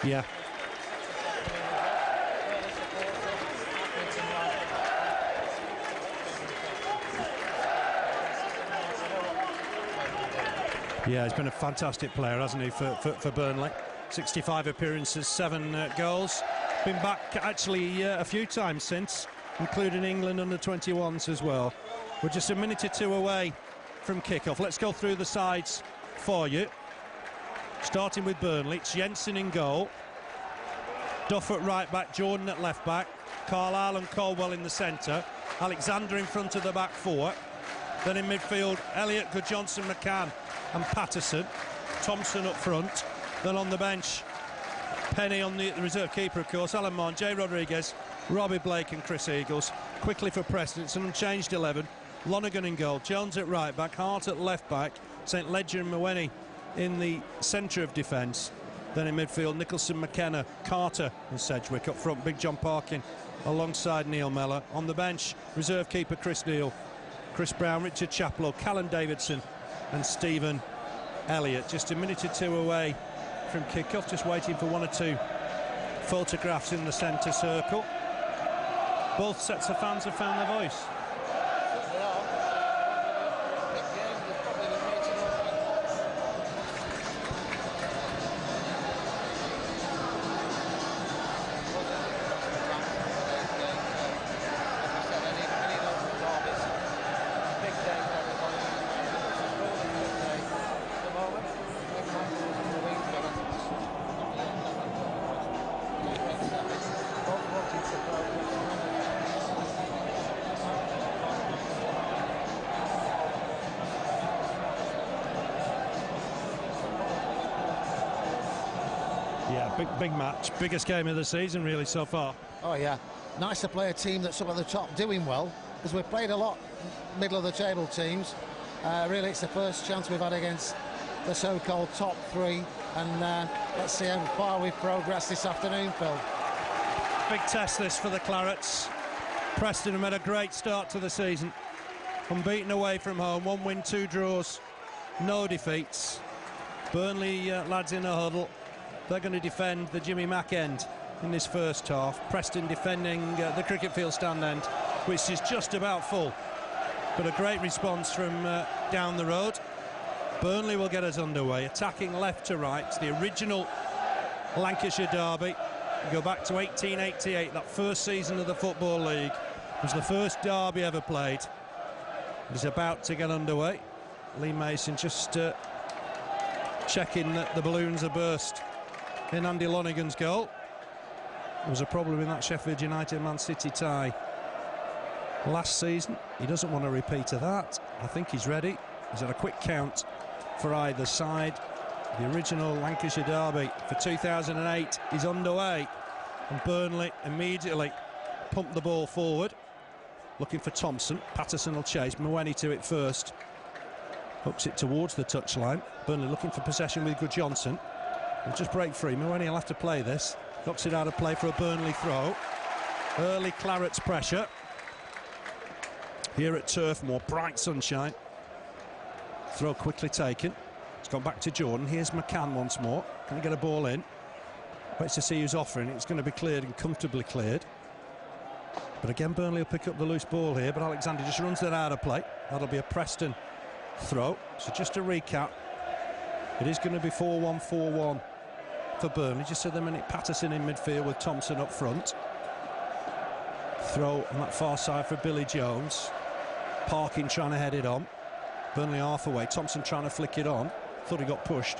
Yeah. Yeah, he's been a fantastic player, hasn't he, for Burnley. 65 appearances, 7 goals. Been back actually a few times since, including England under 21s as well. We're just a minute or two away from kick-off. Let's go through the sides for you. Starting with Burnley, it's Jensen in goal. Duff at right back, Jordan at left back. Carlisle and Colwell in the centre. Alexander in front of the back four. Then in midfield, Elliott, Goodjohnson, McCann and Patterson. Thompson up front. Then on the bench, Penny on the reserve keeper, of course, Alan Mon, Jay Rodriguez, Robbie Blake and Chris Eagles. Quickly for Preston, it's an unchanged 11. Lonergan in goal, Jones at right back, Hart at left back, St Ledger and Mwenni in the centre of defence. Then in midfield, Nicholson, McKenna, Carter and Sedgwick. Up front, Big John Parkin alongside Neil Mellor. On the bench, reserve keeper Chris Neal, Chris Brown, Richard Chaplow, Callum Davidson and Stephen Elliott. Just a minute or two away from kick-off, just waiting for 1 or 2 photographs in the centre circle. Both sets of fans have found their voice. Yeah, big match, biggest game of the season really so far. Oh yeah, nice to play a team that's up at the top doing well, because we've played a lot middle of the table teams. Really it's the first chance we've had against the so-called top 3, and let's see how far we've progressed this afternoon, Phil. Big test this for the Clarets. Preston have made a great start to the season, unbeaten away from home, 1 win, 2 draws, no defeats. Burnley lads in a huddle. They're going to defend the Jimmy Mack end in this first half. Preston defending the cricket field stand end, which is just about full. But a great response from down the road. Burnley will get us underway, attacking left to right. It's the original Lancashire derby. You go back to 1888, that first season of the Football League. It was the first derby ever played. It's about to get underway. Lee Mason just checking that the balloons are burst in Andy Lonergan's goal. There was a problem in that Sheffield United-Man City tie last season. He doesn't want a repeat of that. I think he's ready. He's had a quick count for either side. The original Lancashire derby for 2008 is underway, and Burnley immediately pumped the ball forward, looking for Thompson. Patterson will chase, Mwenni to it first, hooks it towards the touchline. Burnley looking for possession with Goodjohnson. He'll just break free. Mwenni will have to play this. Knocks it out of play for a Burnley throw. Early Clarets pressure here at Turf Moor. Bright sunshine. Throw quickly taken. It's gone back to Jordan. Here's McCann once more. Can he get a ball in? Waits to see who's offering. It's going to be cleared and comfortably cleared. But again, Burnley will pick up the loose ball here, but Alexander just runs that out of play. That'll be a Preston throw. So just to recap, it is going to be 4-1, 4-1 for Burnley. Just at the minute, Patterson in midfield with Thompson up front. Throw on that far side for Billy Jones. Parkin trying to head it on. Burnley half away. Thompson trying to flick it on. Thought he got pushed,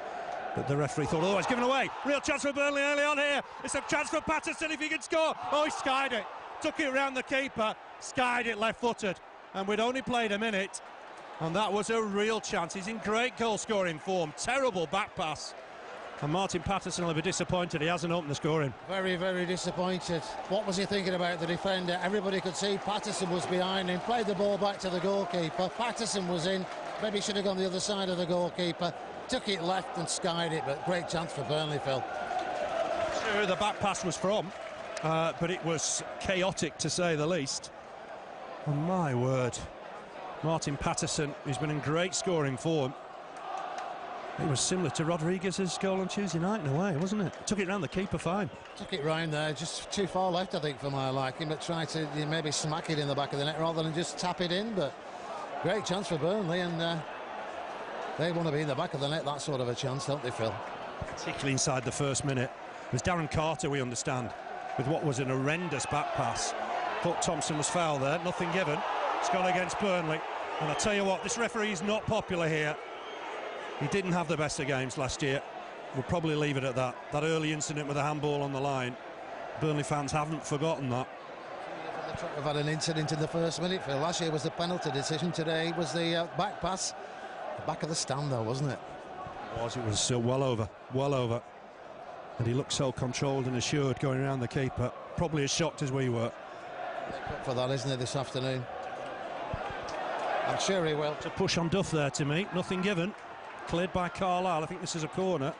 but the referee thought, oh, it's given away. Real chance for Burnley early on here. It's a chance for Patterson if he can score. Oh, he skied it. Took it around the keeper. Skied it left-footed. And we'd only played a minute. And that was a real chance. He's in great goal-scoring form. Terrible back pass. And Martin Patterson will be disappointed he hasn't opened the scoring. Very, very disappointed. What was he thinking about the defender? Everybody could see Patterson was behind him. Played the ball back to the goalkeeper. Patterson was in. Maybe should have gone the other side of the goalkeeper. Took it left and skied it, but great chance for Burnley, Phil. Sure, the back pass was from, but it was chaotic to say the least. Oh, my word. Martin Patterson, who's been in great scoring form, It was similar to Rodriguez's goal on Tuesday night in a way, wasn't it? Took it round the keeper fine. Took it round there, just too far left, I think, for my liking, but tried to maybe smack it in the back of the net rather than just tap it in. But great chance for Burnley, and they want to be in the back of the net, that sort of a chance, don't they, Phil? Particularly inside the first minute. It was Darren Carter, we understand, with what was an horrendous back pass. Thought Thompson was foul there, nothing given. It's gone against Burnley. And I tell you what, this referee is not popular here. He didn't have the best of games last year. We'll probably leave it at that. That early incident with the handball on the line, Burnley fans haven't forgotten that. We've had an incident in the first minute, Phil. Last year was the penalty decision. Today was the back pass. The back of the stand, though, wasn't it? It was well over. And he looked so controlled and assured going around the keeper. Probably as shocked as we were. For that, isn't it, this afternoon? I'm sure he will. To push on Duff there to me. Nothing given. Cleared by Carlisle. I think this is a corner.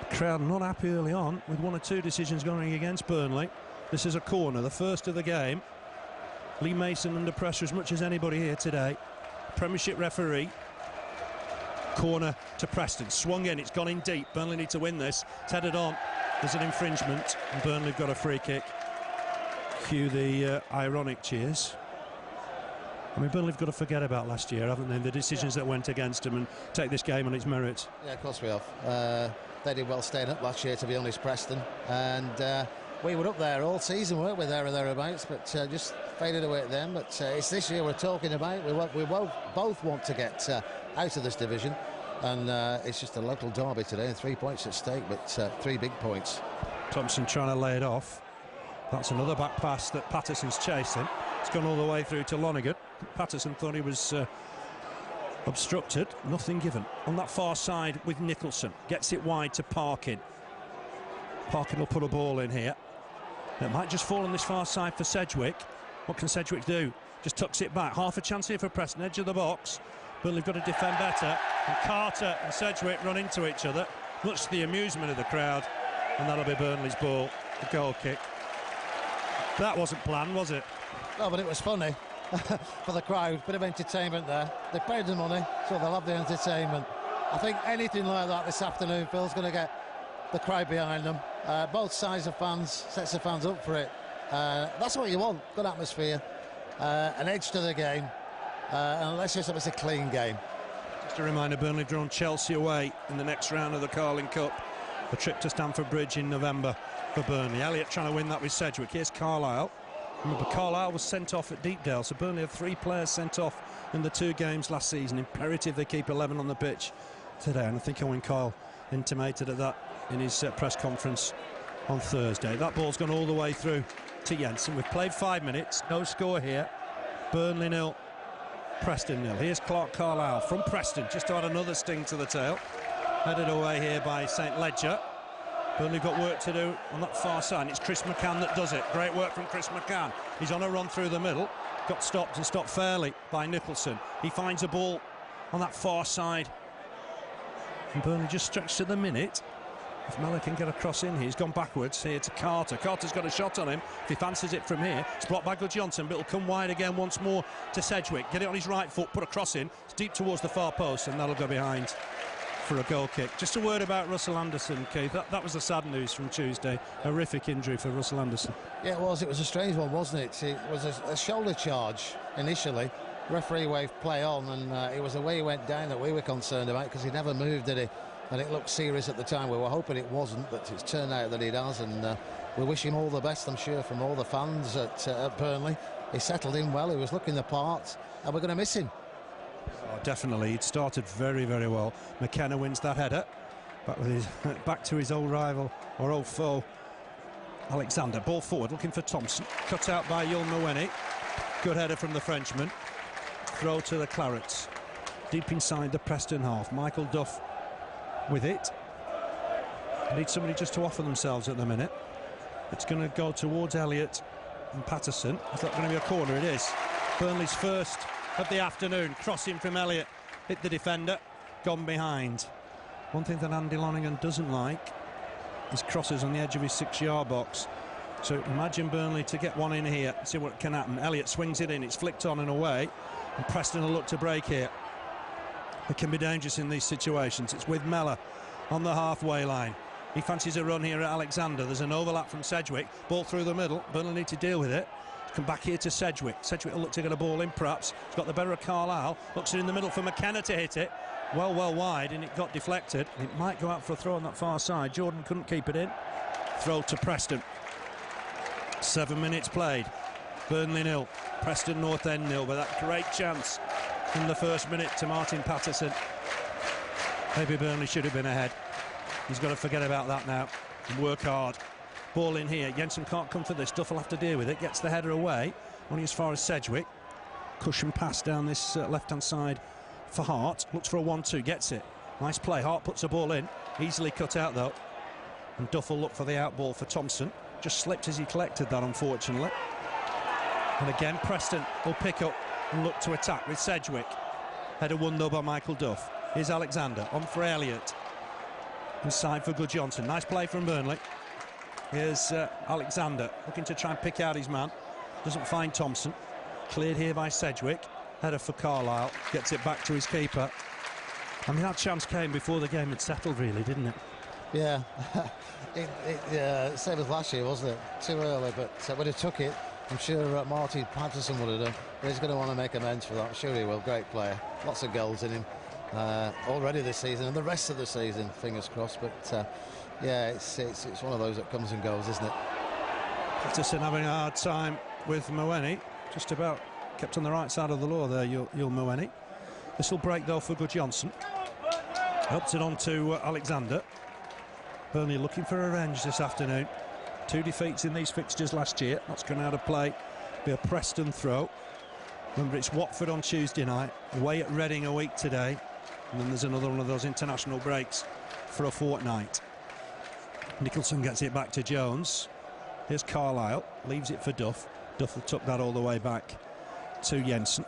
The crowd not happy early on with one or two decisions going against Burnley. This is a corner, the first of the game. Lee Mason under pressure as much as anybody here today. Premiership referee. Corner to Preston. Swung in, it's gone in deep. Burnley need to win this. It's headed on. There's an infringement and Burnley have got a free kick. Cue the ironic cheers. I mean, Burnley have got to forget about last year, haven't they? The decisions that went against them, and take this game on its merits. Yeah, of course we have. They did well staying up last year, to be honest, Preston. And we were up there all season, weren't we, there or thereabouts, but just faded away at them. But it's this year we're talking about. We both want to get out of this division. And it's just a local derby today, and 3 points at stake, but 3 big points. Thompson trying to lay it off. That's another back pass that Patterson's chasing. It's gone all the way through to Lonergan. Patterson thought he was obstructed. Nothing given. On that far side with Nicholson. Gets it wide to Parkin. Parkin will put a ball in here. It might just fall on this far side for Sedgwick. What can Sedgwick do? Just tucks it back. Half a chance here for Preston. Edge of the box. Burnley have got to defend better. And Carter and Sedgwick run into each other. Much to the amusement of the crowd. And that'll be Burnley's ball. The goal kick. That wasn't planned, was it? No, but it was funny for the crowd. Bit of entertainment there. They paid the money, so they'll have the entertainment. I think anything like that this afternoon, Phil's going to get the crowd behind them. Both sides of fans, sets of fans up for it. That's what you want. Good atmosphere, an edge to the game, and let's just hope it's a clean game. Just a reminder, Burnley drawn Chelsea away in the next round of the Carling Cup. A trip to Stamford Bridge in November for Burnley. Elliott trying to win that with Sedgwick. Here's Carlisle. Remember, Carlisle was sent off at Deepdale, so Burnley have 3 players sent off in the 2 games last season. Imperative they keep 11 on the pitch today, and I think Owen Kyle intimated at that in his press conference on Thursday. That ball's gone all the way through to Jensen. We've played 5 minutes, no score here. Burnley 0, Preston 0. Here's Clark Carlisle from Preston, just to add another sting to the tail. Headed away here by St Ledger. Burnley got work to do on that far side. It's Chris McCann that does it. Great work from Chris McCann. He's on a run through the middle. Got stopped and stopped fairly by Nicholson. He finds a ball on that far side. And Burnley just stretched to the minute. If Mellor can get a cross in here, he's gone backwards here to Carter. Carter's got a shot on him. If he fancies it from here, it's blocked by Johnson, but it'll come wide again once more to Sedgwick. Get it on his right foot, put a cross in. It's deep towards the far post, and that'll go behind for a goal kick. Just a word about Russell Anderson, Keith. That was the sad news from Tuesday. Horrific injury for Russell Anderson. Yeah, it was. It was a strange one, wasn't it? It was a shoulder charge initially. Referee waved play on, and it was the way he went down that we were concerned about, because he never moved, did he? And it looked serious at the time. We were hoping it wasn't, but it's turned out that he does, and we wish him all the best, I'm sure, from all the fans at Burnley. He settled in well, he was looking the part, and we're going to miss him. Oh, definitely. He'd started very, very well. McKenna wins that header. Back to his old rival, or old foe, Alexander. Ball forward, looking for Thompson. Cut out by Yulmaweni. Good header from the Frenchman. Throw to the Clarets. Deep inside the Preston half. Michael Duff with it. They need somebody just to offer themselves at the minute. It's going to go towards Elliott and Patterson. Is that going to be a corner? It is. Burnley's first of the afternoon. Crossing from Elliott. Hit the defender. Gone behind. One thing that Andy Lonergan doesn't like is crosses on the edge of his 6-yard box. So imagine Burnley to get one in here. See what can happen. Elliott swings it in. It's flicked on and away. And Preston will look to break here. It can be dangerous in these situations. It's with Mellor on the halfway line. He fancies a run here at Alexander. There's an overlap from Sedgwick. Ball through the middle. Burnley need to deal with it. Come back here to Sedgwick. Sedgwick will look to get a ball in, perhaps. He's got the better of Carlisle. Looks it in the middle for McKenna to hit it. Well wide, and it got deflected. It might go out for a throw on that far side. Jordan couldn't keep it in. Throw to Preston. 7 minutes played. Burnley 0. Preston North End 0. But that great chance in the first minute to Martin Patterson. Maybe Burnley should have been ahead. He's got to forget about that now and work hard. Ball in here. Jensen can't come for this. Duff will have to deal with it. Gets the header away. Only as far as Sedgwick. Cushion pass down this left-hand side for Hart. Looks for a 1-2. Gets it. Nice play. Hart puts the ball in. Easily cut out, though. And Duff will look for the out ball for Thompson. Just slipped as he collected that, unfortunately. And again, Preston will pick up and look to attack with Sedgwick. Header won, though, by Michael Duff. Here's Alexander. On for Elliott. Inside for Good-Johnson. Nice play from Burnley. Here's Alexander looking to try and pick out his man. Doesn't find Thompson. Cleared here by Sedgwick. Header for Carlisle. Gets it back to his keeper. I mean, that chance came before the game had settled, really, didn't it? Yeah. Same as last year, wasn't it? Too early, but when he took it, I'm sure Martin Patterson would have done. He's going to want to make amends for that. I'm sure he will. Great player. Lots of goals in him already this season and the rest of the season, fingers crossed. But yeah, it's one of those that comes and goes, isn't it? Patterson having a hard time with Moeni. Just about kept on the right side of the law there, Yul Moeni. This will break, though, for Good-Johnson. Helps it on to Alexander. Burnley looking for revenge this afternoon. 2 defeats in these fixtures last year. That's going out of play. Be a Preston throw. Remember, it's Watford on Tuesday night. Away at Reading a week today. And then there's another one of those international breaks for a fortnight. Nicholson gets it back to Jones. Here's Carlisle. Leaves it for Duff. Duff will tuck that all the way back to Jensen.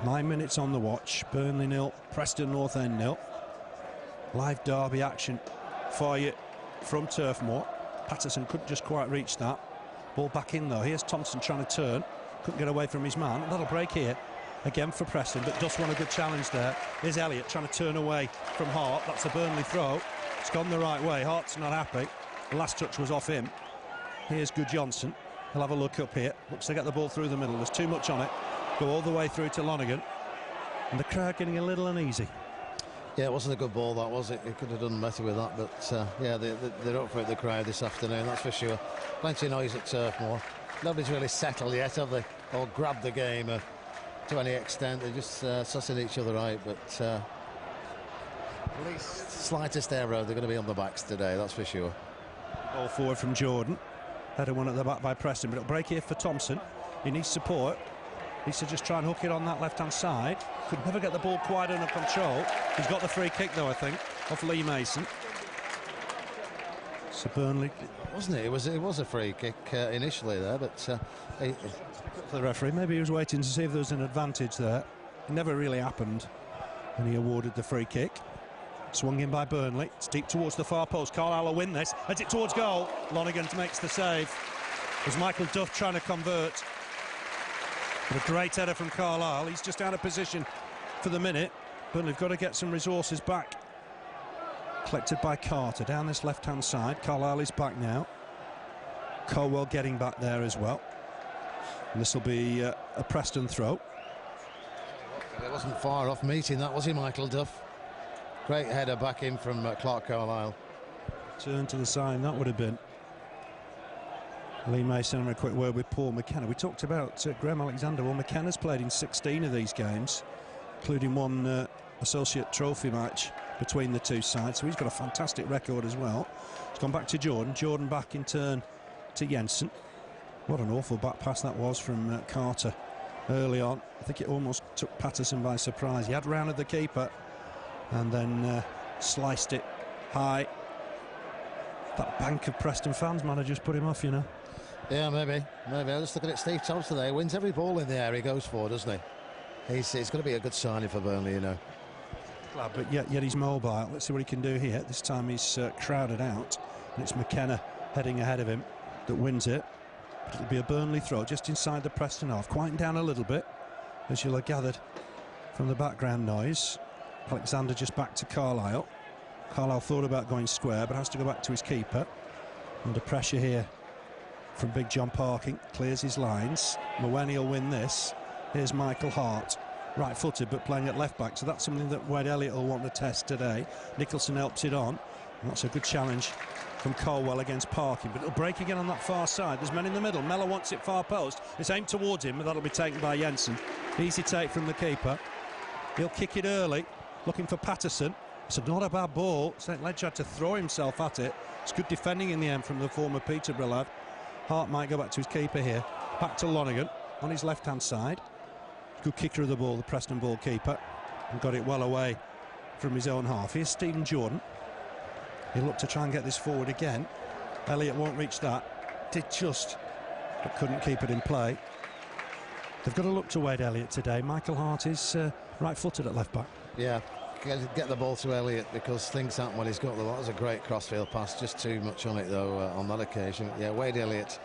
9 minutes on the watch. Burnley 0. Preston North End 0. Live derby action for you from Turf Moor. Patterson couldn't just quite reach that. Ball back in, though. Here's Thompson trying to turn. Couldn't get away from his man. That'll break here. Again for Preston, but Duff won a good challenge there. Here's Elliott trying to turn away from Hart. That's a Burnley throw. It's gone the right way. Hart's not happy. The last touch was off him. Here's Good-Johnson. He'll have a look up here. Looks to get the ball through the middle. There's too much on it. Go all the way through to Lonergan. And the crowd getting a little uneasy. Yeah, it wasn't a good ball, that, was it? He could have done better with that, but yeah, they're up for it, the crowd, this afternoon, that's for sure. Plenty of noise at Turf Moor. Nobody's really settled yet, have they? Or grabbed the game to any extent. They're just sussing each other out, but at least slightest error, they're going to be on the backs today, that's for sure. Ball forward from Jordan. Header one at the back by Preston, but it'll break here for Thompson. He needs support. Needs to just try and hook it on that left-hand side. Could never get the ball quite under control. He's got the free kick, though, I think, off Lee Mason. So Burnley... Wasn't it? It was a free kick initially there, but... for the referee, maybe he was waiting to see if there was an advantage there. It never really happened, and he awarded the free kick. Swung in by Burnley. It's deep towards the far post. Carlisle will win this. Heads it towards goal. Lonergan makes the save. There's Michael Duff trying to convert. But a great header from Carlisle. He's just out of position for the minute. Burnley have got to get some resources back. Collected by Carter down this left-hand side. Carlisle is back now. Colwell getting back there as well. And this will be a Preston throw. It wasn't far off meeting that, was he, Michael Duff? Great header back in from Clark Carlisle. Turn to the side, that would have been. Lee Mason and a quick word with Paul McKenna. We talked about Graham Alexander. Well, McKenna's played in 16 of these games, including one associate trophy match between the two sides, so he's got a fantastic record as well. It's gone back to Jordan. Jordan back in turn to Jensen. What an awful back pass that was from Carter early on. I think it almost took Patterson by surprise. He had rounded the keeper and then sliced it high. That bank of Preston fans might have just put him off, you know. Yeah, maybe. I'm just looking at Steve Thompson there. He wins every ball in the air he goes for, doesn't he? He's going to be a good signing for Burnley, you know. But yet he's mobile. Let's see what he can do here. This time he's crowded out. And it's McKenna heading ahead of him that wins it. But it'll be a Burnley throw just inside the Preston half. Quieting down a little bit, as you'll have gathered from the background noise. Alexander just back to Carlisle. Carlisle thought about going square, but has to go back to his keeper. Under pressure here from Big John Parking. Clears his lines. Mawani will win this. Here's Michael Hart. Right-footed, but playing at left-back. So that's something that Wade Elliott will want to test today. Nicholson helps it on. And that's a good challenge from Colwell against Parking. But it'll break again on that far side. There's men in the middle. Mellor wants it far post. It's aimed towards him, but that'll be taken by Jensen. Easy take from the keeper. He'll kick it early. Looking for Patterson. It's not a bad ball. St Ledger had to throw himself at it. It's good defending in the end from the former Peterborough lad. Hart might go back to his keeper here. Back to Lonergan on his left-hand side. Good kicker of the ball, the Preston ball keeper. And got it well away from his own half. Here's Stephen Jordan. He'll look to try and get this forward again. Elliott won't reach that. Did just, but couldn't keep it in play. They've got to look to Wade Elliott today. Michael Hart is right-footed at left-back. Yeah, get the ball to Elliott because things happen when he's got the ball. That was a great crossfield pass, just too much on it though on that occasion. Yeah, Wade Elliott,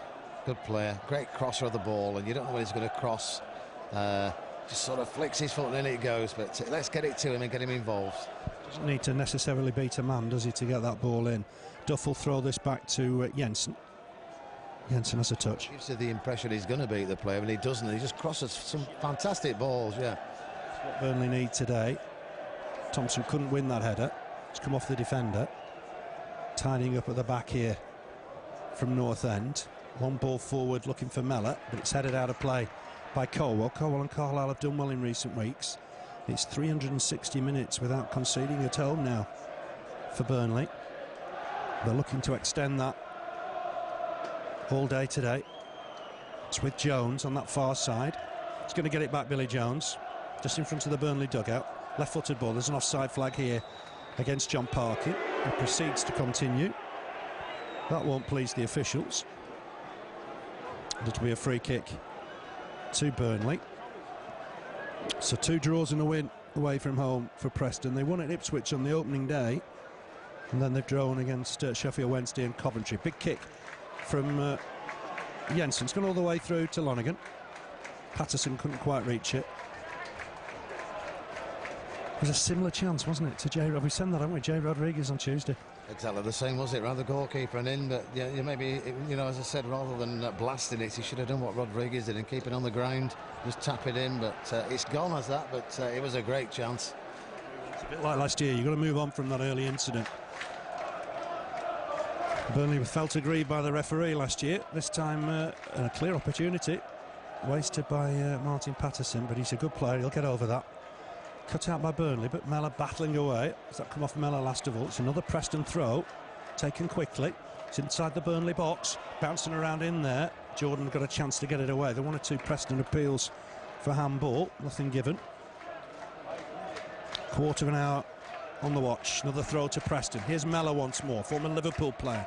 good player, great crosser of the ball, and you don't know when he's going to cross. Just sort of flicks his foot and in it goes, but let's get it to him and get him involved. Doesn't need to necessarily beat a man, does he, to get that ball in. Duff will throw this back to Jensen. Jensen has a touch. Gives you the impression he's going to beat the player, and he doesn't. He just crosses some fantastic balls, yeah. That's what Burnley need today. Thompson couldn't win that header. It's come off the defender. Tidying up at the back here from North End. Long ball forward looking for Mellor, but it's headed out of play by Colwell. Colwell and Carlisle have done well in recent weeks. It's 360 minutes without conceding at home now for Burnley. They're looking to extend that all day today. It's with Jones on that far side. He's going to get it back, Billy Jones, just in front of the Burnley dugout. Left-footed ball. There's an offside flag here against John Parkin. He proceeds to continue. That won't please the officials. It'll be a free kick to Burnley. So 2 draws and a win away from home for Preston. They won at Ipswich on the opening day, and then they've drawn against Sheffield Wednesday and Coventry. Big kick from Jensen. It's gone all the way through to Lonergan. Patterson couldn't quite reach it. It was a similar chance, wasn't it, to Jay? We sent that, haven't we? Jay Rodriguez on Tuesday. Exactly the same, was it? Round the goalkeeper and in, but yeah, maybe, you know, as I said, rather than blasting it, he should have done what Rodriguez did and keep it on the ground, just tap it in. But it's gone as that. But it was a great chance. It's a bit like last year. You've got to move on from that early incident. Burnley felt aggrieved by the referee last year. This time, a clear opportunity wasted by Martin Patterson, but he's a good player. He'll get over that. Cut out by Burnley, but Mellor battling away. Does that come off Mellor last of all? It's another Preston throw, taken quickly. It's inside the Burnley box, bouncing around in there. Jordan got a chance to get it away. There were 1 or 2 Preston appeals for handball, nothing given. Quarter of an hour on the watch. Another throw to Preston. Here's Mellor once more, former Liverpool player.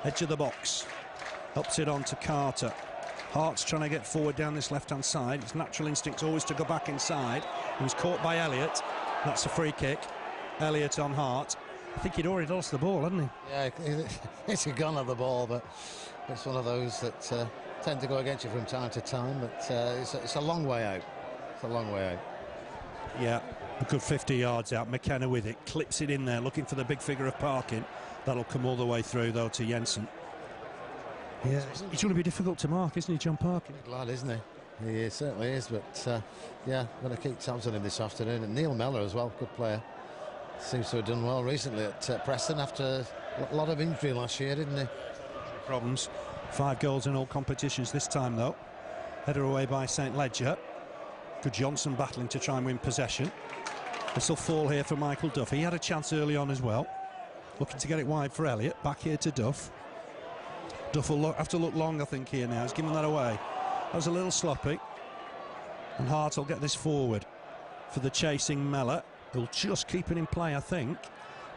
Edge of the box, helps it on to Carter. Hart's trying to get forward down this left-hand side. His natural instinct's always to go back inside. He was caught by Elliott. That's a free kick. Elliott on Hart. I think he'd already lost the ball, hadn't he? Yeah, it's a gun at the ball, but it's one of those that tend to go against you from time to time. But it's a long way out. It's a long way out. Yeah, a good 50 yards out. McKenna with it. Clips it in there, looking for the big figure of Parkin. That'll come all the way through, though, to Jensen. Yeah, he's going to be difficult to mark, isn't he, John Parkin? Big lad, isn't he? He certainly is, but yeah, going to keep tabs on him this afternoon. And Neil Mellor as well, good player. Seems to have done well recently at Preston after a lot of injury last year, didn't he? Problems. 5 goals in all competitions this time, though. Header away by St Ledger. Good Johnson battling to try and win possession. This will fall here for Michael Duff. He had a chance early on as well. Looking to get it wide for Elliott. Back here to Duff. Duff will have to look long, I think, here now. He's given that away. That was a little sloppy. And Hart will get this forward for the chasing Mellor. He'll just keep it in play, I think.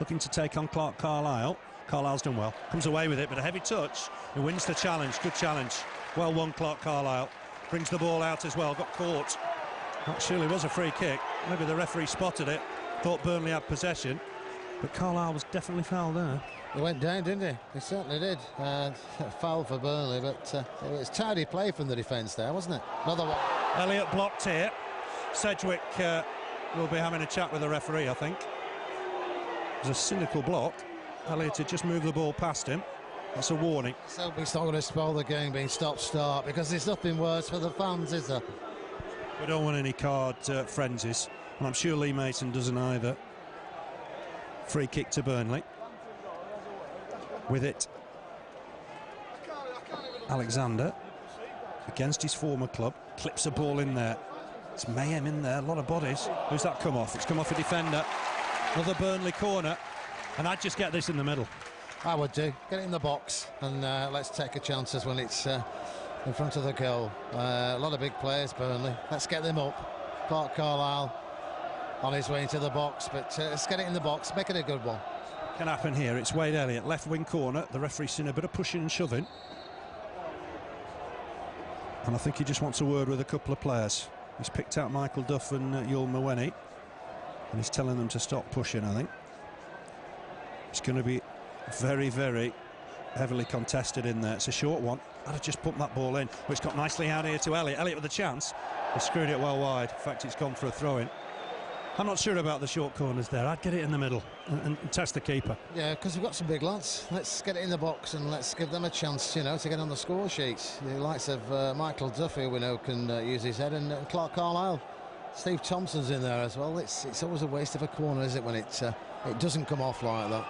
Looking to take on Clark Carlisle. Carlisle's done well. Comes away with it, but a heavy touch. He wins the challenge. Good challenge. Well won, Clark Carlisle. Brings the ball out as well. Got caught. That surely was a free kick. Maybe the referee spotted it. Thought Burnley had possession. But Carlisle was definitely fouled there. He went down, didn't he? He certainly did. Foul for Burnley, but it was tidy play from the defence there, wasn't it? Another one. Elliott blocked here. Sedgwick will be having a chat with the referee, I think. There's a cynical block. Elliott had just moved the ball past him. That's a warning. So he's not going to spoil the game being stop-start, because there's nothing worse for the fans, is there? We don't want any card frenzies, and I'm sure Lee Mason doesn't either. Free kick to Burnley. With it, Alexander, against his former club, clips a ball in there. It's mayhem in there, a lot of bodies. Who's that come off? It's come off a defender. Another Burnley corner, and I'd just get this in the middle. I would do. Get it in the box, and let's take a chances when it's in front of the goal. A lot of big players, Burnley. Let's get them up. Clark Carlisle on his way into the box, but let's get it in the box, make it a good one. Can happen here. It's Wade Elliott, left wing corner. The referee's seen a bit of pushing and shoving, and I think he just wants a word with a couple of players. He's picked out Michael Duff and Yul Mawene, and he's telling them to stop pushing, I think. It's going to be very, very heavily contested in there. It's a short one. I'd have just pumped that ball in, which got nicely out here to Elliott. Elliott with a chance. He screwed it well wide. In fact, it's gone for a throw-in. I'm not sure about the short corners there. I'd get it in the middle and test the keeper. Yeah, because we've got some big lads. Let's get it in the box and let's give them a chance, you know, to get on the score sheets. The likes of Michael Duffy, we know, can use his head, and Clark Carlisle. Steve Thompson's in there as well. It's always a waste of a corner, is it, when it doesn't come off like that.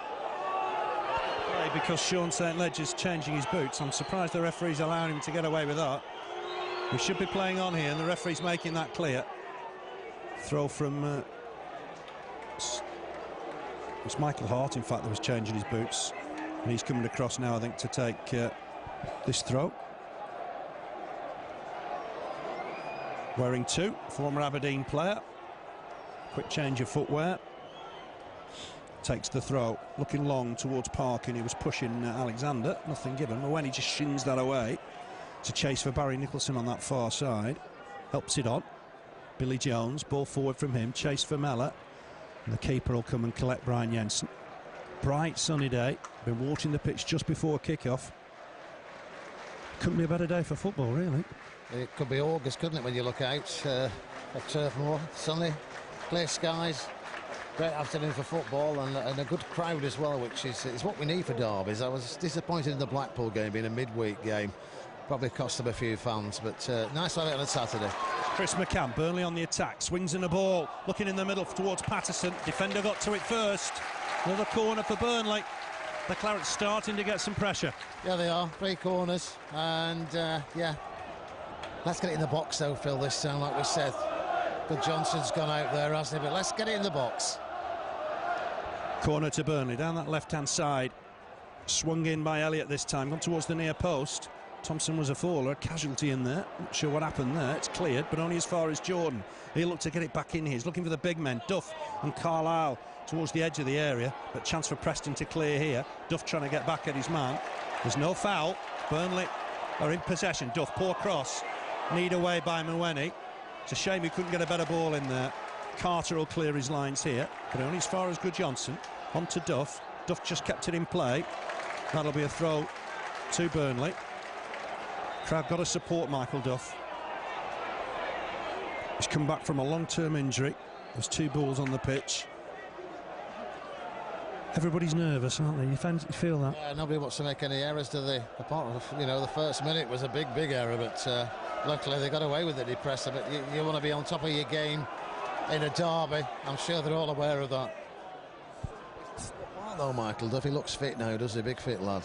Because Sean St Ledger's changing his boots. I'm surprised the referee's allowing him to get away with that. We should be playing on here, and the referee's making that clear. Throw from it's Michael Hart, in fact, that was changing his boots, and he's coming across now, I think, to take this throw. Wearing 2, former Aberdeen player. Quick change of footwear. Takes the throw, looking long towards Parkin. He was pushing Alexander, nothing given. But when he just shins that away, it's a chase for Barry Nicholson on that far side. Helps it on. Billy Jones, ball forward from him, chase for Mellor. And the keeper will come and collect Brian Jensen. Bright sunny day. Been watching the pitch just before kick-off. Couldn't be a better day for football, really. It could be August, couldn't it, when you look out at Turf Moor. Sunny, clear skies. Great afternoon for football, and a good crowd as well, which is what we need for derbies. I was disappointed in the Blackpool game being a midweek game. Probably cost them a few fans, but nice to have it on a Saturday. Chris McCann, Burnley on the attack, swings in the ball, looking in the middle towards Patterson. Defender got to it first. Another corner for Burnley. The Clarets starting to get some pressure. Yeah, they are. 3 corners, and yeah. Let's get it in the box, though, Phil, this time, like we said. Good Johnson's gone out there, hasn't he? But let's get it in the box. Corner to Burnley, down that left-hand side. Swung in by Elliott this time, gone towards the near post. Thompson was a faller, a casualty in there. Not sure what happened there. It's cleared, but only as far as Jordan. He'll look to get it back in here. He's looking for the big men, Duff and Carlisle, towards the edge of the area. But chance for Preston to clear here. Duff trying to get back at his man. There's no foul. Burnley are in possession. Duff, poor cross. Kneed away by Mawene. It's a shame he couldn't get a better ball in there. Carter will clear his lines here, but only as far as Good Johnson. On to Duff. Duff just kept it in play. That'll be a throw to Burnley. Crowd got to support Michael Duff. He's come back from a long-term injury. There's 2 balls on the pitch. Everybody's nervous, aren't they? You feel that? Yeah, nobody wants to make any errors, do they? Apart from, you know, the first minute was a big error, but luckily they got away with it, Preston. But you want to be on top of your game in a derby. I'm sure they're all aware of that. Although Michael Duff, he looks fit now, does he? Big fit lad.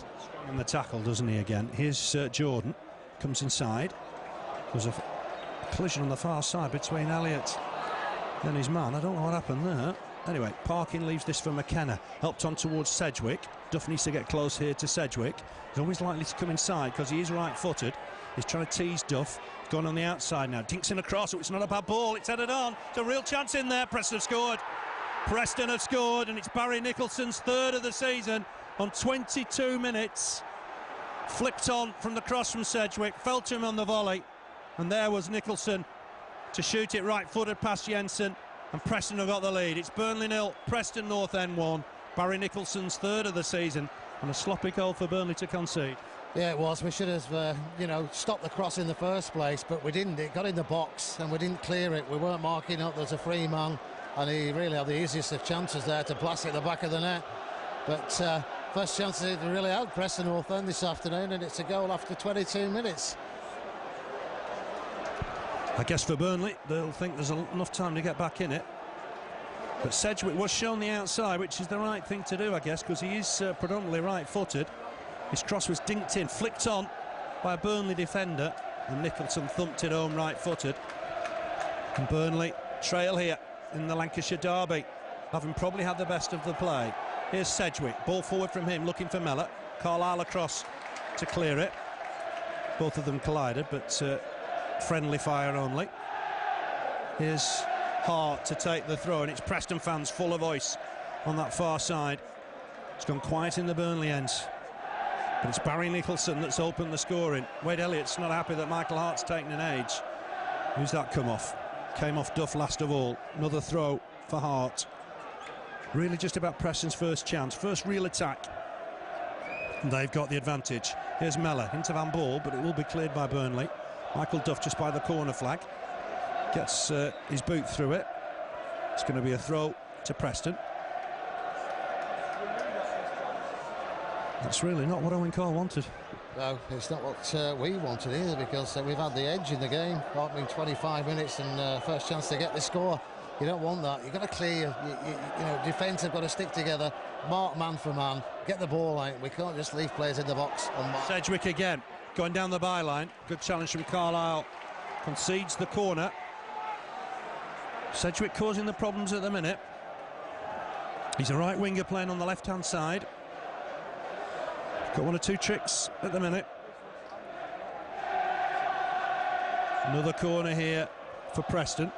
In the tackle, doesn't he, again? Here's Jordan. Comes inside. There's a collision on the far side between Elliott and his man. I don't know what happened there. Anyway, Parkin leaves this for McKenna. Helped on towards Sedgwick. Duff needs to get close here to Sedgwick. He's always likely to come inside because he is right-footed. He's trying to tease Duff. He's gone on the outside now. Dinks in across. It's not a bad ball. It's headed on. It's a real chance in there. Preston have scored. Preston have scored, and it's Barry Nicholson's 3rd of the season on 22 minutes. Flipped on from the cross from Sedgwick. Fell to him on the volley. And there was Nicholson to shoot it right-footed past Jensen. And Preston have got the lead. It's Burnley 0, Preston North End 1. Barry Nicholson's 3rd of the season, and a sloppy goal for Burnley to concede. Yeah, it was. We should have, you know, stopped the cross in the first place, but we didn't. It got in the box, and we didn't clear it. We weren't marking up. There's a free man. and he really had the easiest of chances there to blast it at the back of the net. But first chance they really had Preston North End this afternoon, and it's a goal after 22 minutes. I guess for Burnley, they'll think there's enough time to get back in it. But Sedgwick was shown the outside, which is the right thing to do, I guess, because he is predominantly right-footed. His cross was dinked in, flicked on by a Burnley defender, and Nicholson thumped it home right-footed. And Burnley trail here in the Lancashire derby, having probably had the best of the play. Here's Sedgwick, ball forward from him, looking for Mellor. Carlisle across to clear it. Both of them collided, but friendly fire only. Here's Hart to take the throw, and it's Preston fans full of voice on that far side. It's gone quiet in the Burnley end, but it's Barry Nicholson that's opened the scoring. Wade Elliott's not happy that Michael Hart's taken an age. Who's that come off? Came off Duff last of all. Another throw for Hart. Really just about Preston's first chance, first real attack. And they've got the advantage. Here's Mellor into Van Ball, but it will be cleared by Burnley. Michael Duff just by the corner flag. Gets his boot through it. It's going to be a throw to Preston. That's really not what Owen Cole wanted. No, it's not what we wanted either, because we've had the edge in the game. Opening 25 minutes and first chance to get the score. You don't want that. You've got to clear. You know, defence have got to stick together, mark man for man, get the ball out. We can't just leave players in the box unmarked. Sedgwick again, going down the byline. Good challenge from Carlisle. Concedes the corner. Sedgwick causing the problems at the minute. He's a right winger playing on the left-hand side. Got one or two tricks at the minute. Another corner here for Preston.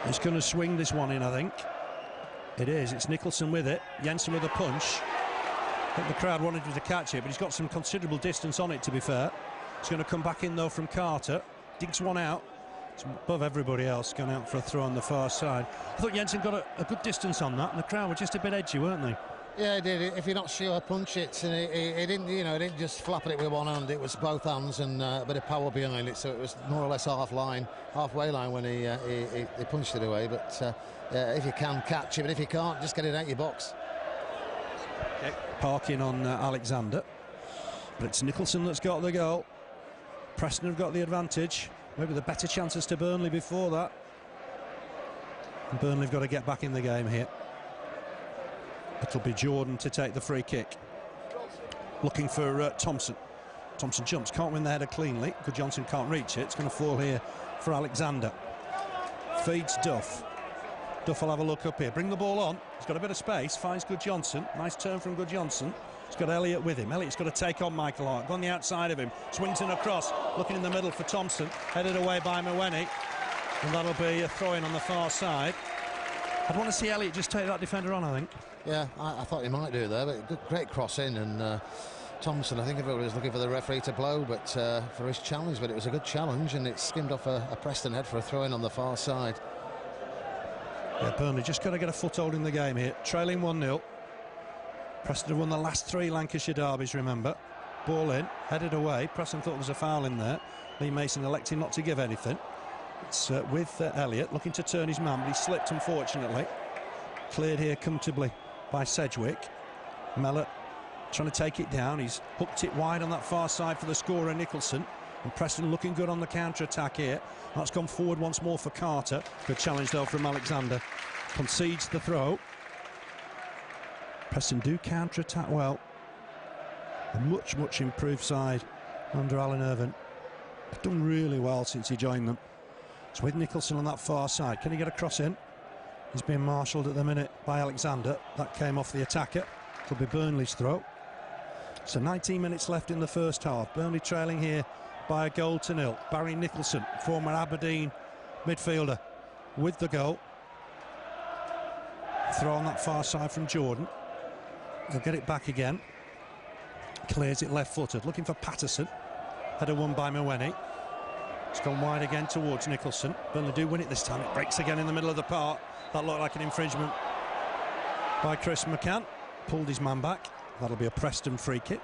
He's going to swing this one in, I think. It is. It's Nicholson with it. Jensen with a punch. I think the crowd wanted him to catch it, but he's got some considerable distance on it, to be fair. He's going to come back in, though, from Carter. Digs one out. It's above everybody else, going out for a throw on the far side. I thought Jensen got a good distance on that, and the crowd were just a bit edgy, weren't they? Yeah, he did. If you're not sure, punch it. And he didn't, you know, he didn't just flap at it with one hand. It was both hands and a bit of power behind it. So it was more or less halfway line when he punched it away. But if you can, catch it. But if you can't, just get it out your box. Okay. Parking on Alexander. But it's Nicholson that's got the goal. Preston have got the advantage. Maybe the better chances to Burnley before that. And Burnley have got to get back in the game here. It'll be Jordan to take the free kick. Looking for Thompson. Thompson jumps, can't win the header cleanly. Good Johnson can't reach it. It's going to fall here for Alexander. Feeds Duff. Duff will have a look up here. Bring the ball on. He's got a bit of space. Finds Good Johnson. Nice turn from Good Johnson. He's got Elliott with him. Elliott's got to take on Michael Hart. Go on the outside of him. Swings in across. Looking in the middle for Thompson. Headed away by Mawene. And that'll be a throw-in on the far side. I'd want to see Elliott just take that defender on, I think. Yeah, I thought he might do there, but good, great cross in, and Thompson, I think everybody was looking for the referee to blow, but for his challenge, but it was a good challenge, and it skimmed off a Preston head for a throw-in on the far side. Yeah, Burnley just got to get a foothold in the game here, trailing 1-0. Preston have won the last 3 Lancashire derbies, remember. Ball in, headed away. Preston thought there was a foul in there. Lee Mason electing not to give anything. It's with Elliott, looking to turn his man, but he slipped, unfortunately. Cleared here comfortably by Sedgwick. Mellor trying to take it down. He's hooked it wide on that far side for the scorer, Nicholson. And Preston looking good on the counter-attack here. That's gone forward once more for Carter. Good challenge, though, from Alexander. Concedes the throw. Preston do counter-attack well. A much, much improved side under Alan Irvine. Done really well since he joined them. It's with Nicholson on that far side. Can he get a cross in? He's being marshalled at the minute by Alexander. That came off the attacker. It'll be Burnley's throw. So 19 minutes left in the first half. Burnley trailing here by 1-0. Barry Nicholson, former Aberdeen midfielder, with the goal. Throw on that far side from Jordan. He'll get it back again. Clears it left-footed. Looking for Patterson. Header won by Mawene. It's gone wide again towards Nicholson. Burnley do win it this time. It breaks again in the middle of the park. That looked like an infringement by Chris McCann. Pulled his man back. That'll be a Preston free kick.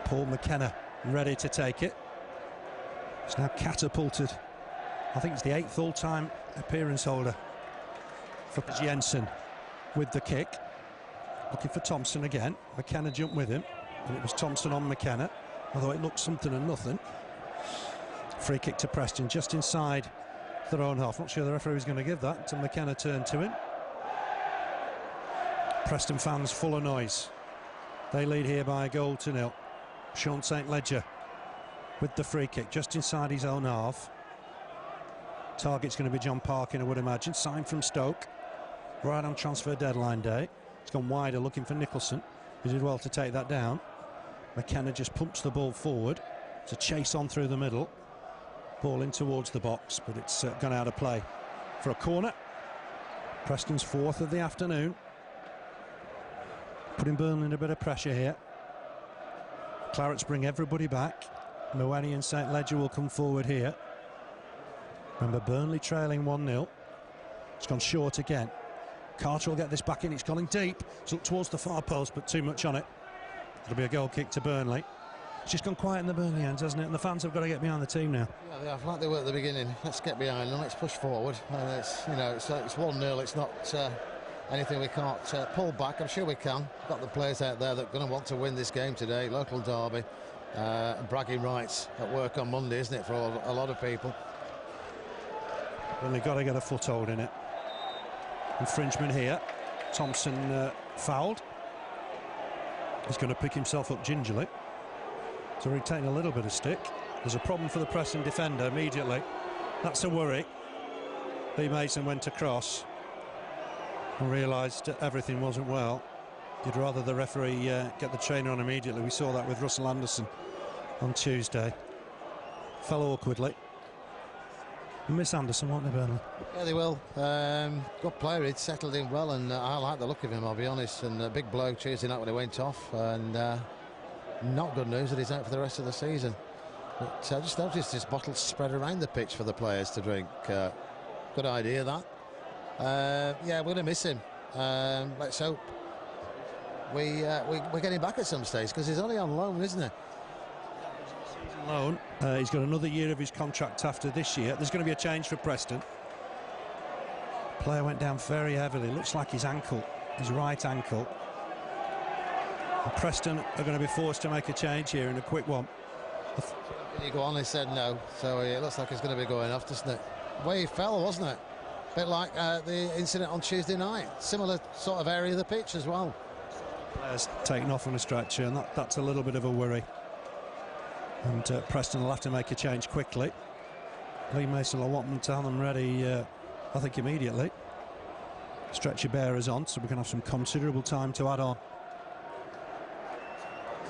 Paul McKenna ready to take it. It's now catapulted I think it's the 8th all-time appearance holder for Jensen with the kick. Looking for Thompson again. McKenna jumped with him, and it was Thompson on McKenna, although it looked something and nothing. Free kick to Preston, just inside their own half. Not sure the referee was going to give that until McKenna turned to him. Preston fans full of noise. They lead here by 1-0. Sean St. Ledger with the free kick, just inside his own half. Target's going to be John Parkin, I would imagine. Signed from Stoke, right on transfer deadline day. It's gone wider, looking for Nicholson, who did well to take that down. McKenna just pumps the ball forward. It's a chase on through the middle. Ball in towards the box, but it's gone out of play for a corner. Preston's 4th of the afternoon. Putting Burnley in a bit of pressure here. Clarets bring everybody back. Moeni and St. Ledger will come forward here. Remember, Burnley trailing 1-0. It's gone short again. Carter will get this back in. It's gone deep. It's looked towards the far post, but too much on it. It'll be a goal kick to Burnley. It's just gone quiet in the Burnley ends, hasn't it? And the fans have got to get behind the team now. Yeah, they have, like they were at the beginning. Let's get behind them. Let's push forward. It's 1-0. It's not anything we can't pull back. I'm sure we can. Got the players out there that are going to want to win this game today. Local derby. Bragging rights at work on Monday, isn't it, for a lot of people? Well, they've got to get a foothold in it. Infringement here. Thompson fouled. He's going to pick himself up gingerly. So he's taking a little bit of stick. There's a problem for the Preston defender immediately. That's a worry. Lee Mason went across and realised everything wasn't well. You'd rather the referee get the trainer on immediately. We saw that with Russell Anderson on Tuesday. Fell awkwardly. Miss Anderson, won't they, Burnley? Yeah, they will. Good player. He'd settled in well, and I like the look of him, I'll be honest. And a big blow Tuesday night when he went off. And not good news that he's out for the rest of the season. But I just noticed this bottle spread around the pitch for the players to drink. Good idea, that. Yeah, we're going to miss him. Let's hope we're getting back at some stage, because he's only on loan, isn't he? Loan. He's got another year of his contract after this year. There's going to be a change for Preston. Player went down very heavily. Looks like his ankle, his right ankle. And Preston are going to be forced to make a change here in a quick one. Can you go on? He said no, so it looks like it's going to be going off, doesn't it? The way he fell, wasn't it? A bit like the incident on Tuesday night. Similar sort of area of the pitch as well. Players taken off on a stretcher, and that's a little bit of a worry. And Preston will have to make a change quickly. Lee Mason will want them to have them ready, I think, immediately. Stretcher bearers on, so we can have some considerable time to add on.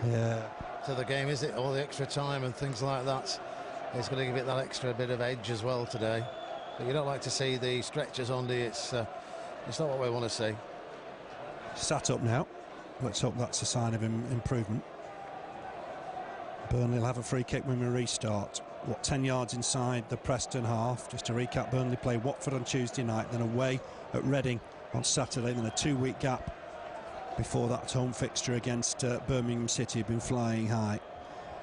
Yeah. To the game, is it? All the extra time and things like that. It's going to give it that extra bit of edge as well today. But you don't like to see the stretchers on, do you? It's not what we want to see. Sat up now. Let's hope that's a sign of improvement. Burnley will have a free kick when we restart. 10 yards inside the Preston half. Just to recap, Burnley play Watford on Tuesday night, then away at Reading on Saturday, then a 2-week gap before that home fixture against Birmingham City. Been flying high.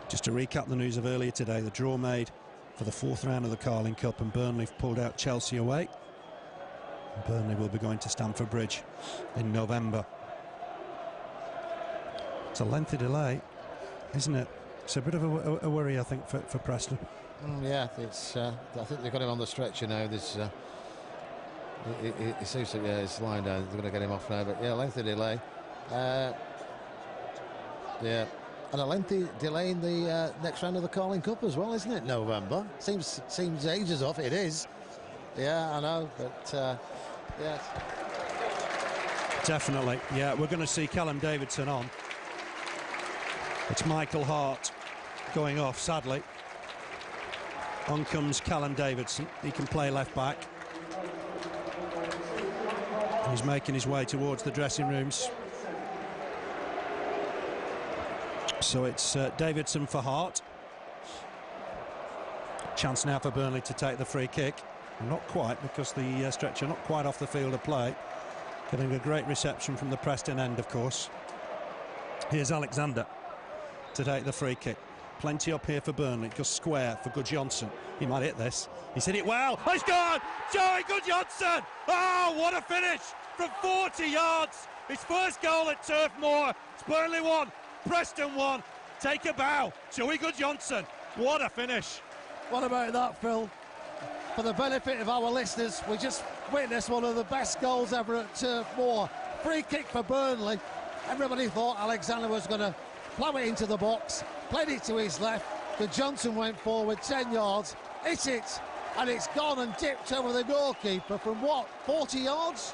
Just to recap the news of earlier today, the draw made for the 4th round of the Carling Cup, and Burnley have pulled out Chelsea away. And Burnley will be going to Stamford Bridge in November. It's a lengthy delay, isn't it? It's a bit of a worry, I think, for Preston. Yeah, it's. I think they've got him on the stretcher now. There's. He seems to. Yeah, he's lying down. They're going to get him off now. But yeah, lengthy delay. Yeah, and a lengthy delay in the next round of the Carling Cup as well, isn't it? November seems ages off. It is. Yeah, I know, but yeah. Definitely. Yeah, we're going to see Callum Davidson on. It's Michael Hart going off, sadly. On comes Callum Davidson. He can play left back. He's making his way towards the dressing rooms. So it's Davidson for Hart. Chance now for Burnley to take the free kick. Not quite, because the stretcher not quite off the field of play. Getting a great reception from the Preston end, of course. Here's Alexander to take the free kick. Plenty up here for Burnley. Just square for Gudjohnsen. He might hit this. He's hit it well. Oh, he's gone! Joey Gudjohnsen! Oh, what a finish from 40 yards. His first goal at Turf Moor. It's Burnley 1, Preston 1. Take a bow. Joey Gudjohnsen. What a finish. What about that, Phil? For the benefit of our listeners, we just witnessed one of the best goals ever at Turf Moor. Free kick for Burnley. Everybody thought Alexander was going to plough it into the box, played it to his left. Gudjohnsen went forward 10 yards, hit it, and it's gone and dipped over the goalkeeper from what, 40 yards?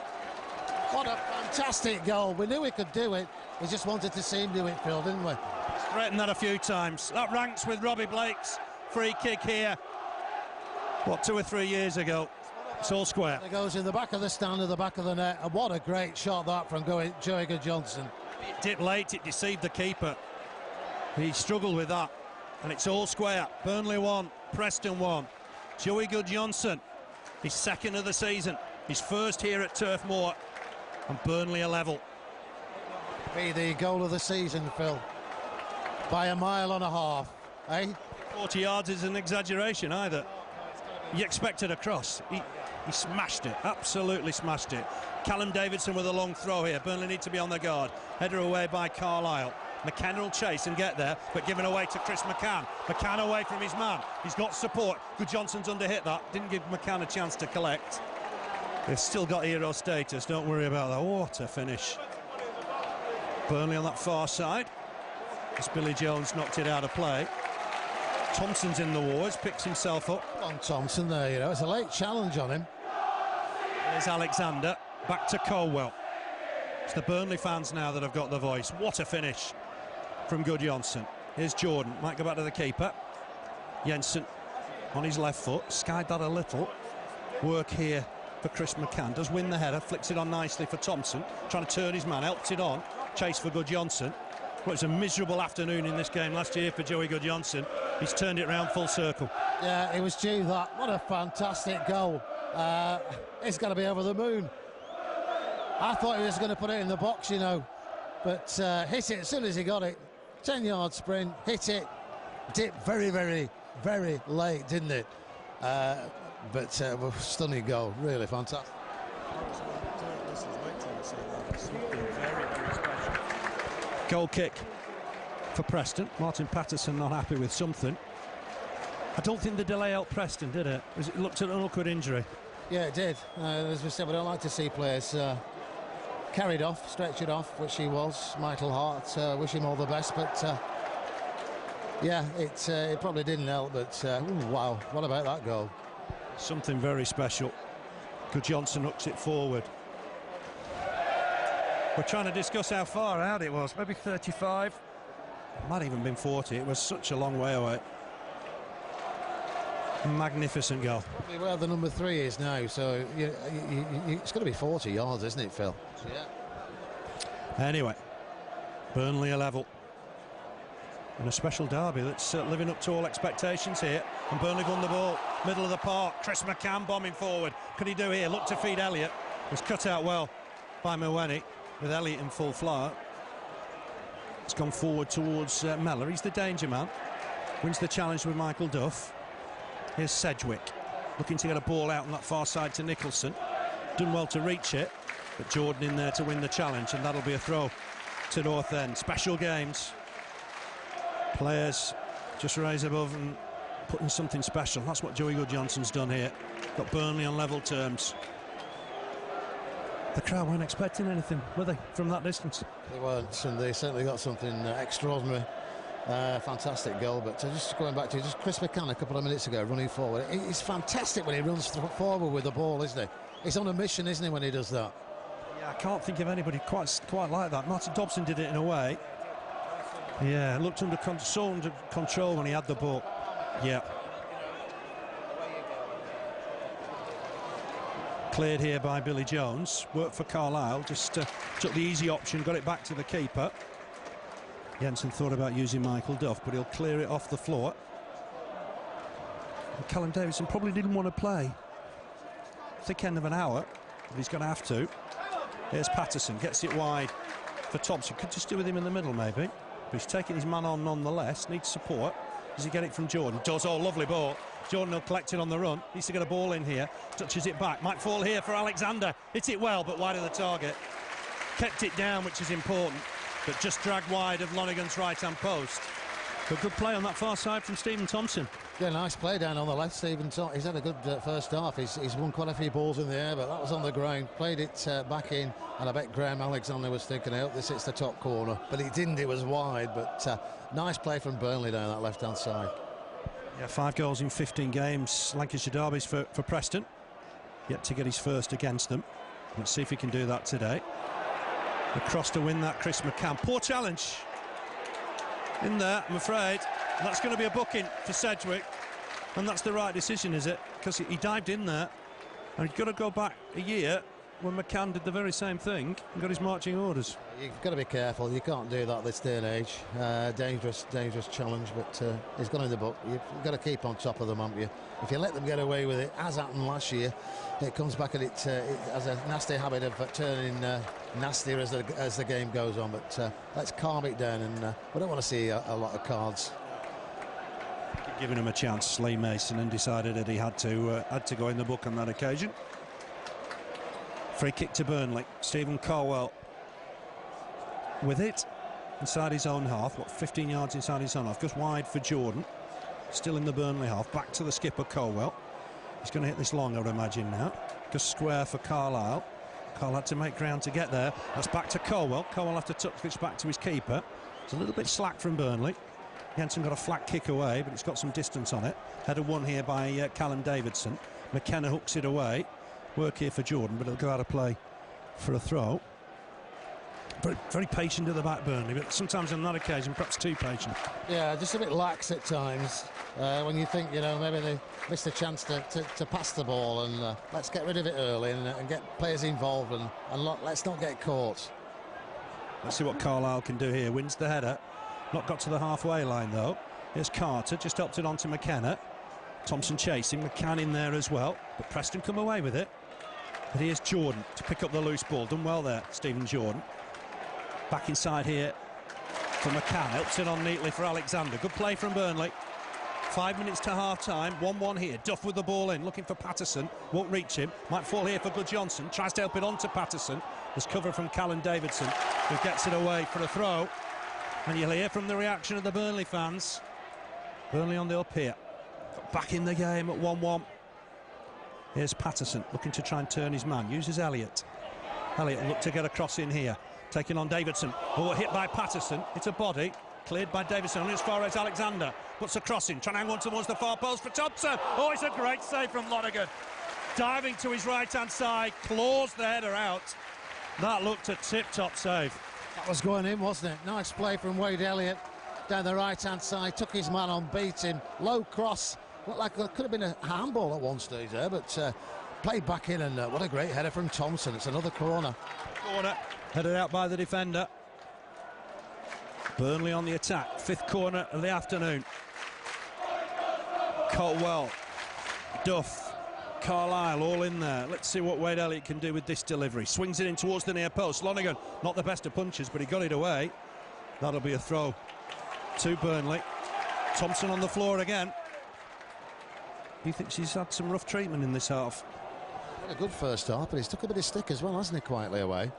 What a fantastic goal. We knew we could do it. We just wanted to see him do it, Phil, didn't we? Threatened that a few times. That ranks with Robbie Blake's free kick here. What, 2 or 3 years ago? It's all square. It goes in the back of the stand, at the back of the net, and what a great shot that from Joey Gudjohnsen. It dipped late, it deceived the keeper. He struggled with that, and it's all square. Burnley 1, Preston 1. Joey Gudjohnsen, his second of the season, his first here at Turf Moor, and Burnley a level. Be the goal of the season, Phil, by a mile and a half, eh? 40 yards is an exaggeration either. You expected a cross. He smashed it, absolutely smashed it. Callum Davidson with a long throw here. Burnley need to be on their guard. Header away by Carlisle. McCann will chase and get there, but given away to Chris McCann. McCann away from his man. He's got support. Gudjohnsen's underhit that. Didn't give McCann a chance to collect. They've still got hero status. Don't worry about that. What a finish. Burnley on that far side. As Billy Jones knocked it out of play. Thompson's in the wars, picks himself up. On Thompson there, you know, it's a late challenge on him. There's Alexander, back to Colwell. It's the Burnley fans now that have got the voice. What a finish from Gudjohnsen. Here's Jordan, might go back to the keeper. Jensen on his left foot, skied that a little. Work here for Chris McCann, does win the header, flicks it on nicely for Thompson, trying to turn his man, helped it on, chase for Gudjohnsen. Well, it was a miserable afternoon in this game last year for Joey Gudjohnsen. He's turned it round full circle. Yeah, it was due that. What a fantastic goal. It's got to be over the moon. I thought he was going to put it in the box, you know, but hit it as soon as he got it. 10-yard sprint, hit it, dipped very, very, very late, didn't it? But stunning goal, really fantastic. Goal kick for Preston. Martin Patterson not happy with something. I don't think the delay helped Preston, did it? It looked at an awkward injury. Yeah, it did. As we said, we don't like to see players carried off, stretch it off, which he was. Michael Hart, wish him all the best, but yeah, it probably didn't help, but ooh, wow, what about that goal? Something very special. Gudjohnsen hooks it forward. We're trying to discuss how far out it was, maybe 35. It might even been 40, it was such a long way away. Magnificent goal. Probably where the number 3 is now, so it's going to be 40 yards, isn't it, Phil? Yeah. Anyway, Burnley a level. And a special derby that's living up to all expectations here. And Burnley won the ball, middle of the park. Chris McCann bombing forward. Could he do here? Look to feed Elliott. Was cut out well by Mawene, with Elliott in full flower. It's gone forward towards Mellor. He's the danger man. Wins the challenge with Michael Duff. Here's Sedgwick, looking to get a ball out on that far side to Nicholson. Done well to reach it, but Jordan in there to win the challenge, and that'll be a throw to North End. Special games. Players just raise above and putting something special. That's what Joey Gudjohnsen's done here. Got Burnley on level terms. The crowd weren't expecting anything, were they, from that distance? They weren't, and they certainly got something extraordinary. Fantastic goal, but just going back to just Chris McCann a couple of minutes ago running forward. It's fantastic when he runs forward with the ball, isn't he? He's on a mission, isn't he, when he does that? Yeah, I can't think of anybody quite like that. Martin Dobson did it in a way. Yeah, looked under control when he had the ball. Yeah. Cleared here by Billy Jones. Worked for Carlisle, just took the easy option, got it back to the keeper. Jensen thought about using Michael Duff, but he'll clear it off the floor. And Callum Davidson probably didn't want to play. Thick end of an hour, but he's going to have to. Here's Patterson, gets it wide for Thompson. Could just do with him in the middle, maybe. But he's taking his man on nonetheless, needs support. Does he get it from Jordan? Does. Oh, lovely ball. Jordan will collect it on the run. Needs to get a ball in here. Touches it back. Might fall here for Alexander. Hit it well, but wide of the target. Kept it down, which is important, but just dragged wide of Lonergan's right-hand post. But good play on that far side from Stephen Thompson. Yeah, nice play down on the left, Stephen. He's had a good first half. He's won quite a few balls in the air, but that was on the ground. Played it back in, and I bet Graham Alexander was thinking, I hope this hits the top corner. But he didn't, it was wide. But nice play from Burnley down that left-hand side. Yeah, 5 goals in 15 games. Lancashire derbies for Preston. Yet to get his first against them. Let's see if he can do that today. Across to win that, Chris McCann. Poor challenge. In there, I'm afraid. That's going to be a booking for Sedgwick. And that's the right decision, is it? Because he dived in there. And he's got to go back a year when McCann did the very same thing and got his marching orders. You've got to be careful. You can't do that this day and age. Dangerous challenge, but he's gone in the book. You've got to keep on top of them, haven't you? If you let them get away with it, as happened last year, it comes back and it has a nasty habit of turning nastier as the game goes on. But let's calm it down, and we don't want to see a lot of cards. Giving him a chance, Lee Mason, and decided that he had to go in the book on that occasion. Free kick to Burnley. Stephen Colwell with it inside his own half. 15 yards inside his own half. Goes wide for Jordan. Still in the Burnley half. Back to the skipper, Colwell. He's going to hit this long, I would imagine now. Goes square for Carlisle. Carl had to make ground to get there. That's back to Colwell. Colwell have to touch this back to his keeper. It's a little bit slack from Burnley. Jensen got a flat kick away, but it's got some distance on it. Header won here by Callum Davidson. McKenna hooks it away. Work here for Jordan, but it'll go out of play for a throw. Very, very patient at the back, Burnley, but sometimes on that occasion, perhaps too patient. Yeah, just a bit lax at times. When you think, maybe they missed a chance to pass the ball, and let's get rid of it early and get players involved, and let's not get caught. Let's see what Carlisle can do here. Wins the header. Not got to the halfway line, though. Here's Carter, just helped it on to McKenna. Thompson chasing, McCann in there as well, but Preston come away with it. But here's Jordan to pick up the loose ball. Done well there, Stephen Jordan. Back inside here for McCann. Helps it on neatly for Alexander. Good play from Burnley. 5 minutes to half-time. 1-1 here. Duff with the ball in, looking for Patterson. Won't reach him. Might fall here for Good Johnson. Tries to help it on to Patterson. There's cover from Callum Davidson, who gets it away for a throw. And you'll hear from the reaction of the Burnley fans. Burnley on the up here. Back in the game at 1-1. Here's Patterson looking to try and turn his man. Uses Elliott. Elliott will look to get across in here. Taking on Davidson. Oh, hit by Patterson. It's a body. Cleared by Davidson. Only as far as Alexander. Puts a cross in. Trying to hang on towards the far post for Thompson. Oh, it's a great save from Lonergan. Diving to his right-hand side. Claws the header out. That looked a tip-top save. That was going in, wasn't it? Nice play from Wade Elliott down the right-hand side. Took his man on, beat him. Low cross. Looked like it could have been a handball at one stage there, but played back in, and what a great header from Thompson. It's another corner. Corner, headed out by the defender. Burnley on the attack. 5th corner of the afternoon. Colwell, Duff, Carlisle all in there. Let's see what Wade Elliott can do with this delivery. Swings it in towards the near post. Lonergan, not the best of punches, but he got it away. That'll be a throw to Burnley. Thompson on the floor again. He thinks he's had some rough treatment in this half. Had a good first half, but he's took a bit of stick as well, hasn't he, quietly away?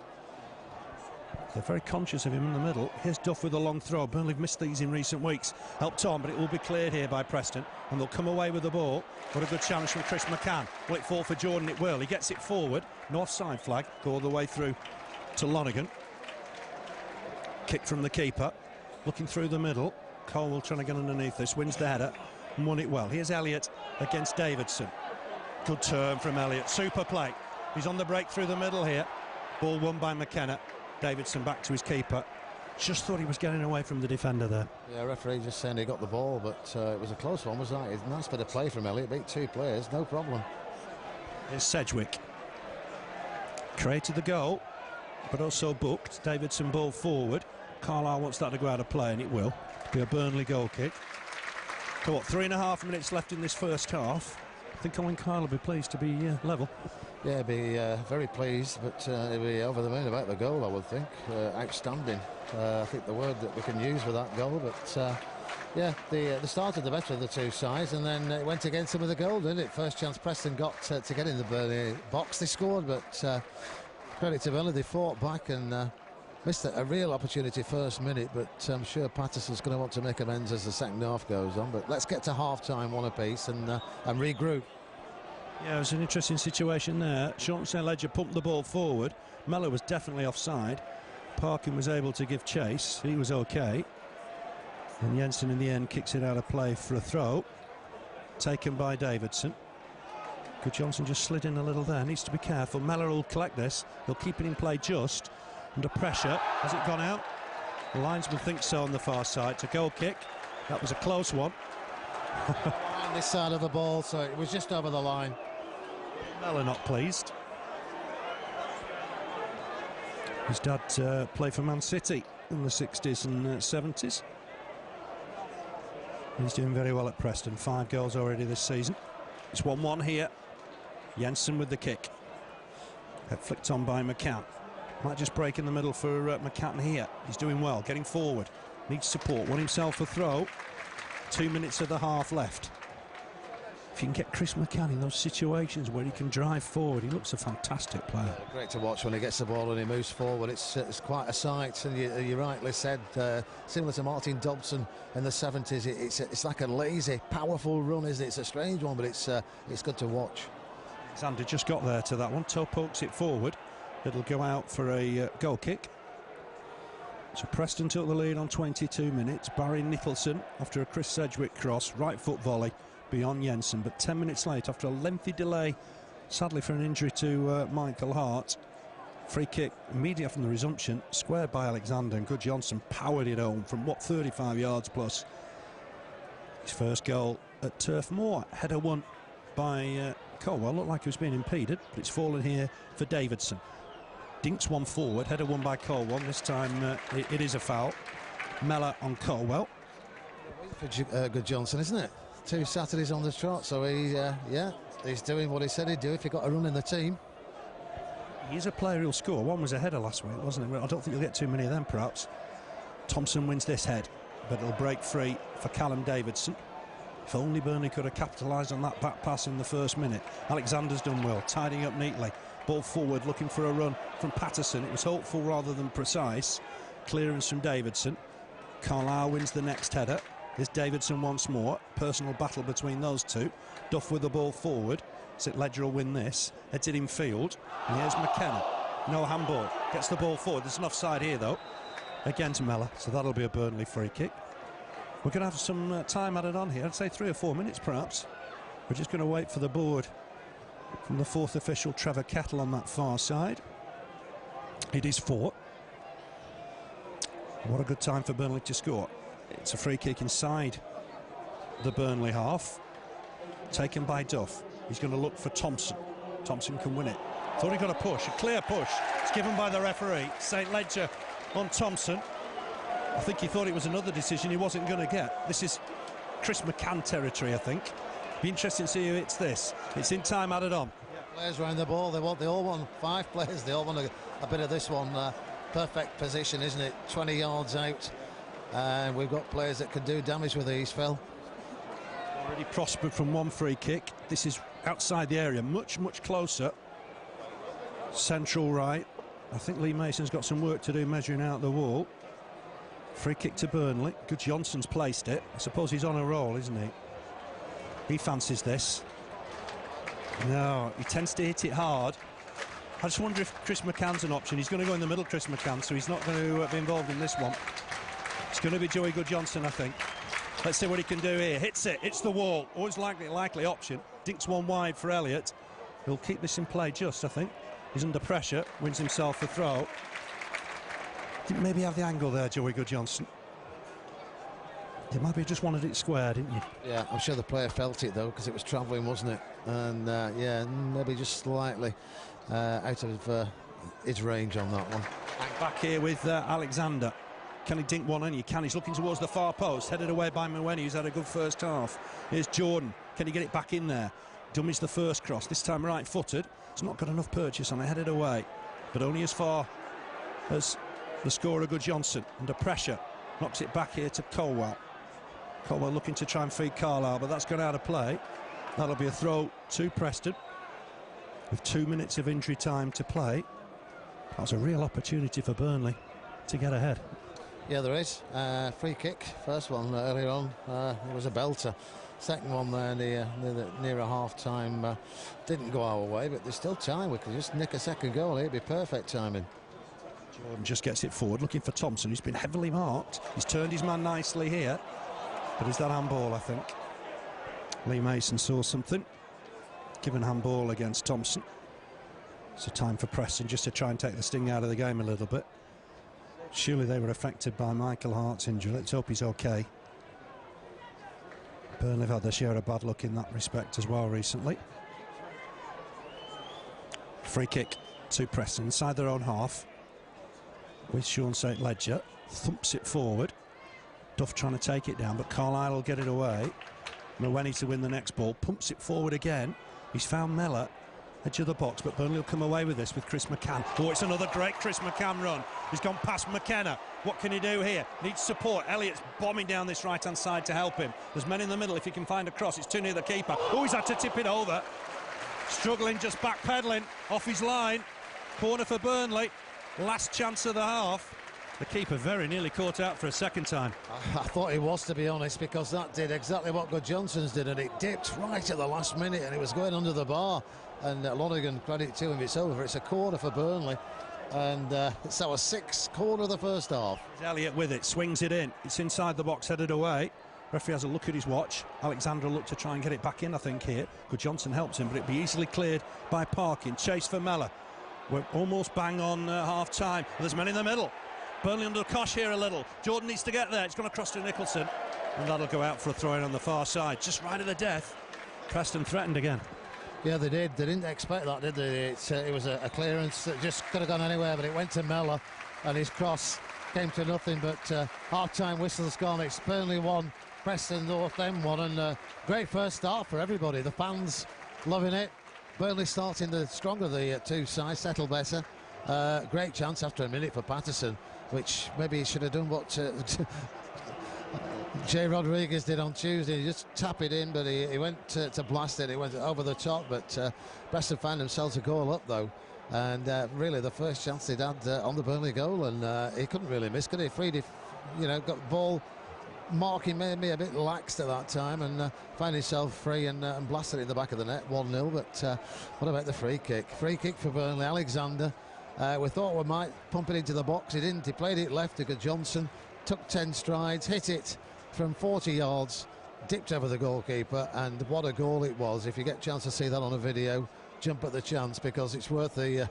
They're very conscious of him in the middle. Here's Duff with a long throw. Burnley have missed these in recent weeks. Helped on, but it will be cleared here by Preston, and they'll come away with the ball. What a good challenge from Chris McCann. Will it fall for Jordan? It will. He gets it forward. North side flag. Go all the way through to Lonergan. Kick from the keeper. Looking through the middle. Colwell trying to get underneath this. Wins the header and won it well. Here's Elliott against Davidson. Good turn from Elliott. Super play. He's on the break through the middle here. Ball won by McKenna. Davidson back to his keeper. Just thought he was getting away from the defender there. Yeah, referee just saying he got the ball, but it was a close one, wasn't it? Nice bit of play from Elliott. Beat 2 players, no problem. Here's Sedgwick. Created the goal, but also booked. Davidson ball forward. Carlisle wants that to go out of play, and it will. Be a Burnley goal kick. So what, 3.5 minutes left in this first half. I think Owen Kyle will be pleased to be level. Yeah, be very pleased, but he'll be over the moon about the goal, I would think. Outstanding. I think the word that we can use for that goal, but Yeah, the start of the better of the two sides, and then it went against them with a goal, didn't it? First chance Preston got to get in the Burnley box. They scored, but credit to Burnley, they fought back and missed a real opportunity first minute, but I'm sure Patterson's going to want to make amends as the second half goes on. But let's get to half-time one apiece and regroup. Yeah, it was an interesting situation there. Sean St. Ledger pumped the ball forward. Mellor was definitely offside. Parkin was able to give chase. He was okay. And Jensen in the end kicks it out of play for a throw. Taken by Davidson. Johnson just slid in a little there. Needs to be careful. Mellor will collect this. He'll keep it in play just. Under pressure. Has it gone out? The linesman thinks so on the far side. It's a goal kick. That was a close one. On this side of the ball, so it was just over the line. Mellor not pleased. His dad played for Man City in the 60s and 70s. He's doing very well at Preston. 5 goals already this season. It's 1-1 here. Jensen with the kick. Flicked on by McCann. Might just break in the middle for McCann here. He's doing well, getting forward. Needs support. Won himself a throw. 2 minutes of the half left. If you can get Chris McCann in those situations where he can drive forward, he looks a fantastic player. Great to watch when he gets the ball and he moves forward. It's quite a sight, and you rightly said, similar to Martin Dobson in the 70s, it's like a lazy, powerful run, isn't it? It's a strange one, but it's good to watch. Alexander just got there to that one. Toe pokes it forward. It'll go out for a goal kick. So Preston took the lead on 22 minutes. Barry Nicholson, after a Chris Sedgwick cross, right foot volley beyond Jensen, but 10 minutes late, after a lengthy delay, sadly for an injury to Michael Hart, free kick immediately from the resumption, squared by Alexander, and Johnson powered it home from 35 yards plus. His first goal at Turf Moor. Header won by Colwell. Looked like he was being impeded, but it's fallen here for Davidson. Dinks one forward, header won by Colwell. This time it is a foul. Mellor on Colwell. For Good Johnson, isn't it? 2 Saturdays on the trot, so he's doing what he said he'd do if he got a run in the team. He's a player who'll score. One was a header last week, wasn't it? I don't think he'll get too many of them, perhaps. Thompson wins this head, but it'll break free for Callum Davidson. If only Burnley could have capitalised on that back pass in the first minute. Alexander's done well, tidying up neatly. Ball forward, looking for a run from Patterson. It was hopeful rather than precise. Clearance from Davidson. Carlisle wins the next header. There's Davidson once more. Personal battle between those two. Duff with the ball forward. St. Ledger will win this. Heads it in field. And here's McKenna. No handball. Gets the ball forward. There's an offside here, though. Against Mellor. So that'll be a Burnley free kick. We're going to have some time added on here. I'd say 3 or 4 minutes, perhaps. We're just going to wait for the board from the 4th official, Trevor Kettle, on that far side. It is 4. What a good time for Burnley to score. It's a free kick inside the Burnley half, taken by Duff. He's going to look for Thompson. Thompson can win it. Thought he got a push, a clear push. It's given by the referee. St. Ledger on Thompson. I think he thought it was another decision he wasn't going to get. This is Chris McCann territory, I think. Be interesting to see who hits this. It's in time added on. Yeah, players around the ball. They all want 5 players. They all want a bit of this one. Perfect position, isn't it? 20 yards out. And we've got players that can do damage with these, Phil. Already prospered from one free kick. This is outside the area, much closer. Central right. I think Lee Mason's got some work to do measuring out the wall. Free kick to Burnley. Good Johnson's placed it. I suppose he's on a roll, isn't he? He fancies this. No, he tends to hit it hard. I just wonder if Chris McCann's an option. He's going to go in the middle, Chris McCann, so he's not going to be involved in this one. It's going to be Joey Good-Johnson, I think. Let's see what he can do here. Hits it, hits the wall. Always likely option. Dinks one wide for Elliott. He'll keep this in play just, I think. He's under pressure, wins himself a throw. Didn't maybe have the angle there, Joey Good-Johnson. It might be just wanted it square, didn't you? Yeah, I'm sure the player felt it, though, because it was travelling, wasn't it? And, yeah, maybe just slightly out of his range on that one. Back here with Alexander. Can he dink one in? You can. He's looking towards the far post, headed away by Mweni, who's had a good first half. Here's Jordan. Can he get it back in there? Dummies the first cross, this time right-footed. It's not got enough purchase on it, headed away. But only as far as the scorer, Good Johnson. Under pressure. Knocks it back here to Colwell. Colwell looking to try and feed Carlisle, but that's gone out of play. That'll be a throw to Preston with 2 minutes of injury time to play. That was a real opportunity for Burnley to get ahead. Yeah, there is. Free kick, first one earlier on, it was a belter. Second one there near a half-time didn't go our way, but there's still time. We could just nick a second goal. It'd be perfect timing. Jordan just gets it forward, looking for Thompson, who's been heavily marked. He's turned his man nicely here, but is that handball, I think? Lee Mason saw something. Given handball against Thompson. So time for Preston just to try and take the sting out of the game a little bit. Surely they were affected by Michael Hart's injury. Let's hope he's okay. Burnley have had their share of bad luck in that respect as well recently. Free kick to Preston inside their own half with Sean St Ledger. Thumps it forward. Duff trying to take it down, but Carlisle will get it away. Mawene to win the next ball. Pumps it forward again. He's found Mellor. Edge of the box, but Burnley will come away with this with Chris McCann. Oh, it's another great Chris McCann run. He's gone past McKenna. What can he do here? Needs support. Elliott's bombing down this right-hand side to help him. There's men in the middle if he can find a cross. It's too near the keeper. Oh, he's had to tip it over. Struggling, just backpedaling off his line. Corner for Burnley. Last chance of the half. The keeper very nearly caught out for a second time. I thought he was, to be honest, because that did exactly what Good Johnson's did, and it dipped right at the last minute, and it was going under the bar. And Lonergan, credit to him, it's over. It's a corner for Burnley, and it's our sixth corner of the first half. Elliott with it, swings it in. It's inside the box, headed away. Referee has a look at his watch. Alexander looked to try and get it back in, I think, here. Good Johnson helps him, but it'd be easily cleared by Parkin. Chase for Mellor. We're almost bang on half-time. There's men in the middle. Burnley under the cosh here a little. Jordan needs to get there. It's gone across to Nicholson, and that'll go out for a throw-in on the far side. Just right at the death. Preston threatened again. Yeah, they did. They didn't expect that, did they? It was a clearance that just could have gone anywhere, but it went to Mellor, and his cross came to nothing. But half-time whistle's gone. It's Burnley 1, Preston North End 1, and great first start for everybody. The fans loving it. Burnley starting the stronger of the two sides, settle better. Great chance after a minute for Patterson, which maybe he should have done what Jay Rodriguez did on Tuesday. He just tap it in, but he went to blast it. It went over the top, but Preston found themselves a goal up, though. And really the first chance they'd had on the Burnley goal, and he couldn't really miss, could he? Freed, got the ball. Marking made me a bit laxed at that time, and found himself free and blasted it in the back of the net, 1-0. But what about the free kick? Free kick for Burnley. Alexander. We thought we might pump it into the box. He didn't. He played it left to Johnson. Took 10 strides, hit it from 40 yards, dipped over the goalkeeper, and what a goal it was. If you get a chance to see that on a video, jump at the chance, because it's worth the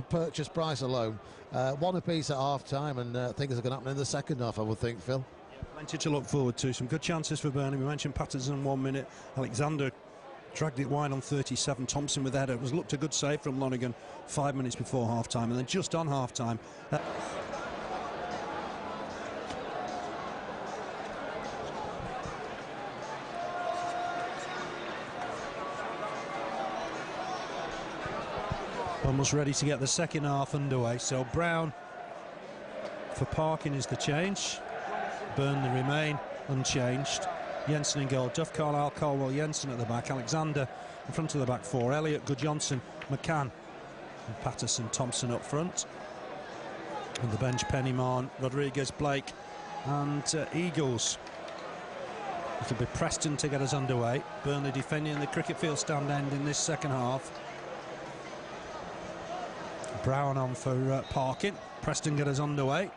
purchase price alone. One apiece at half-time, and things are going to happen in the second half, I would think, Phil. Plenty to look forward to. Some good chances for Burnley. We mentioned Patterson 1 minute. Alexander dragged it wide on 37. Thompson with the header. It was looked a good save from Lonergan 5 minutes before half-time, and then just on half-time. Almost ready to get the second half underway. So Brown for Parkin is the change. Burnley remain unchanged. Jensen in goal. Duff, Carlisle, Colwell, Jensen at the back. Alexander in front of the back four. Elliott, Good Johnson, McCann, and Patterson, Thompson up front. On the bench, Pennyman, Rodriguez, Blake, and Eagles. It'll be Preston to get us underway. Burnley defending the cricket field stand end in this second half. Brown on for Parkin. Preston get us underway.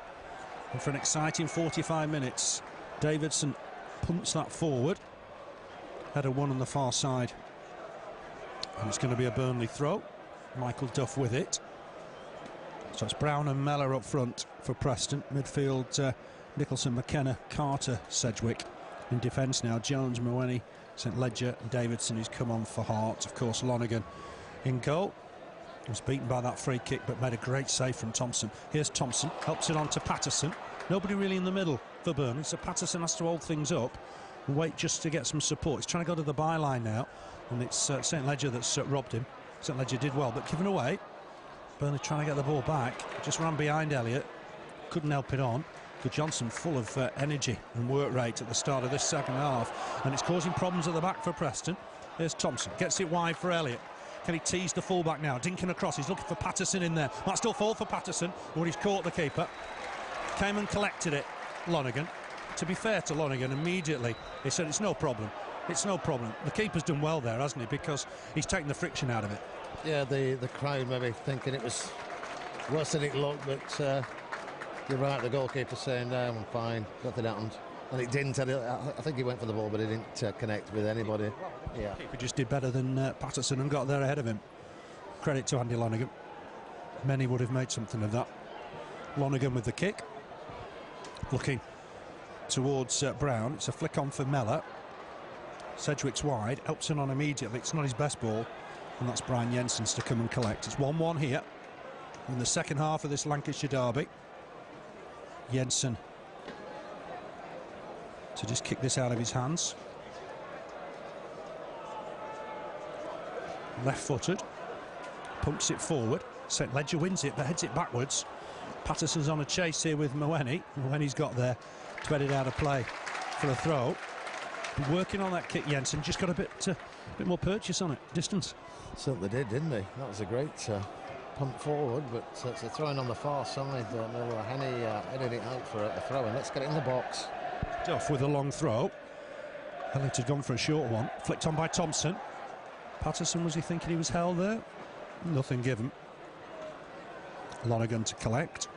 And for an exciting 45 minutes, Davidson punts that forward. Header one on the far side. And it's going to be a Burnley throw. Michael Duff with it. So it's Brown and Mellor up front for Preston. Midfield, Nicholson, McKenna, Carter, Sedgwick. In defence now, Jones, Mawene, St Ledger, and Davidson, who's come on for Hart. Of course, Lonergan in goal. Was beaten by that free kick, but made a great save from Thompson. Here's Thompson, helps it on to Patterson. Nobody really in the middle for Burnley, so Patterson has to hold things up and wait just to get some support. He's trying to go to the byline now, and it's St Ledger that's robbed him. St Ledger did well, but given away. Burnley trying to get the ball back. Just ran behind Elliott, couldn't help it on. Good Johnson full of energy and work rate at the start of this second half, and it's causing problems at the back for Preston. Here's Thompson, gets it wide for Elliott. Can he tease the fullback now? Dinking across, he's looking for Patterson in there. Might still fall for Patterson, but he's caught the keeper. Came and collected it, Lonergan. To be fair to Lonergan, immediately he said it's no problem. It's no problem. The keeper's done well there, hasn't he? Because he's taken the friction out of it. Yeah, the crowd maybe thinking it was worse than it looked, but you're right, the goalkeeper saying, no, I'm fine, nothing happened. And it didn't. I think he went for the ball, but he didn't connect with anybody. Yeah. The keeper just did better than Patterson and got there ahead of him. Credit to Andy Lonergan. Many would have made something of that. Lonergan with the kick. Looking towards Brown. It's a flick on for Mellor. Sedgwick's wide. Helps in on immediately. It's not his best ball. And that's Brian Jensen's to come and collect. It's 1-1 here in the second half of this Lancashire derby. Jensen to just kick this out of his hands. Left-footed. Pumps it forward. St Ledger wins it, but heads it backwards. Patterson's on a chase here with Maweny. Maweny got there to head it out of play for the throw. Working on that kick, Jensen. Just got a bit more purchase on it. Distance. Certainly did, didn't he? That was a great pump forward, but it's a throwing on the far side. Henny headed it out for a throw, and let's get it in the box. Duff with a long throw. Elliott had gone for a short one. Flicked on by Thompson. Patterson, was he thinking he was held there? Nothing given. Lonergan to collect.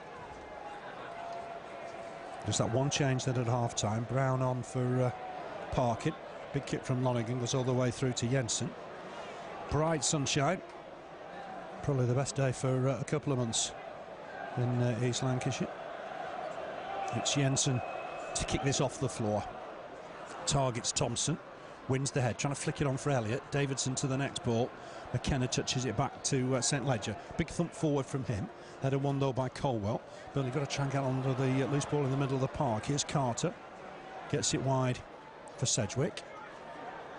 Just that one change then at half-time. Brown on for Parkin. Big kick from Lonergan goes all the way through to Jensen. Bright sunshine. Probably the best day for a couple of months in East Lancashire. It's Jensen to kick this off the floor. Targets Thompson. Wins the head. Trying to flick it on for Elliott. Davidson to the next ball. McKenna touches it back to St Ledger. Big thump forward from him. Header one though by Colwell. Burnley got to try and get onto the loose ball in the middle of the park. Here's Carter. Gets it wide for Sedgwick.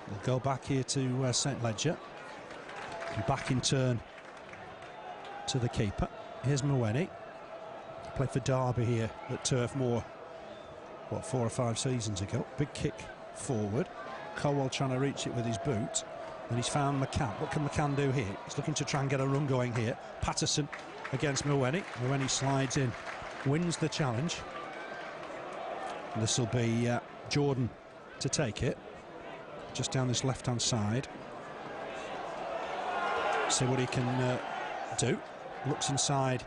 They'll go back here to St Ledger. And back in turn to the keeper. Here's Maweny. Played for Derby here at Turf Moor, what, 4 or 5 seasons ago. Big kick forward. Colwell trying to reach it with his boot. And he's found McCann. What can McCann do here? He's looking to try and get a run going here. Patterson against Maweny. Maweny slides in, wins the challenge. And this will be Jordan to take it. Just down this left-hand side. See what he can do. Looks inside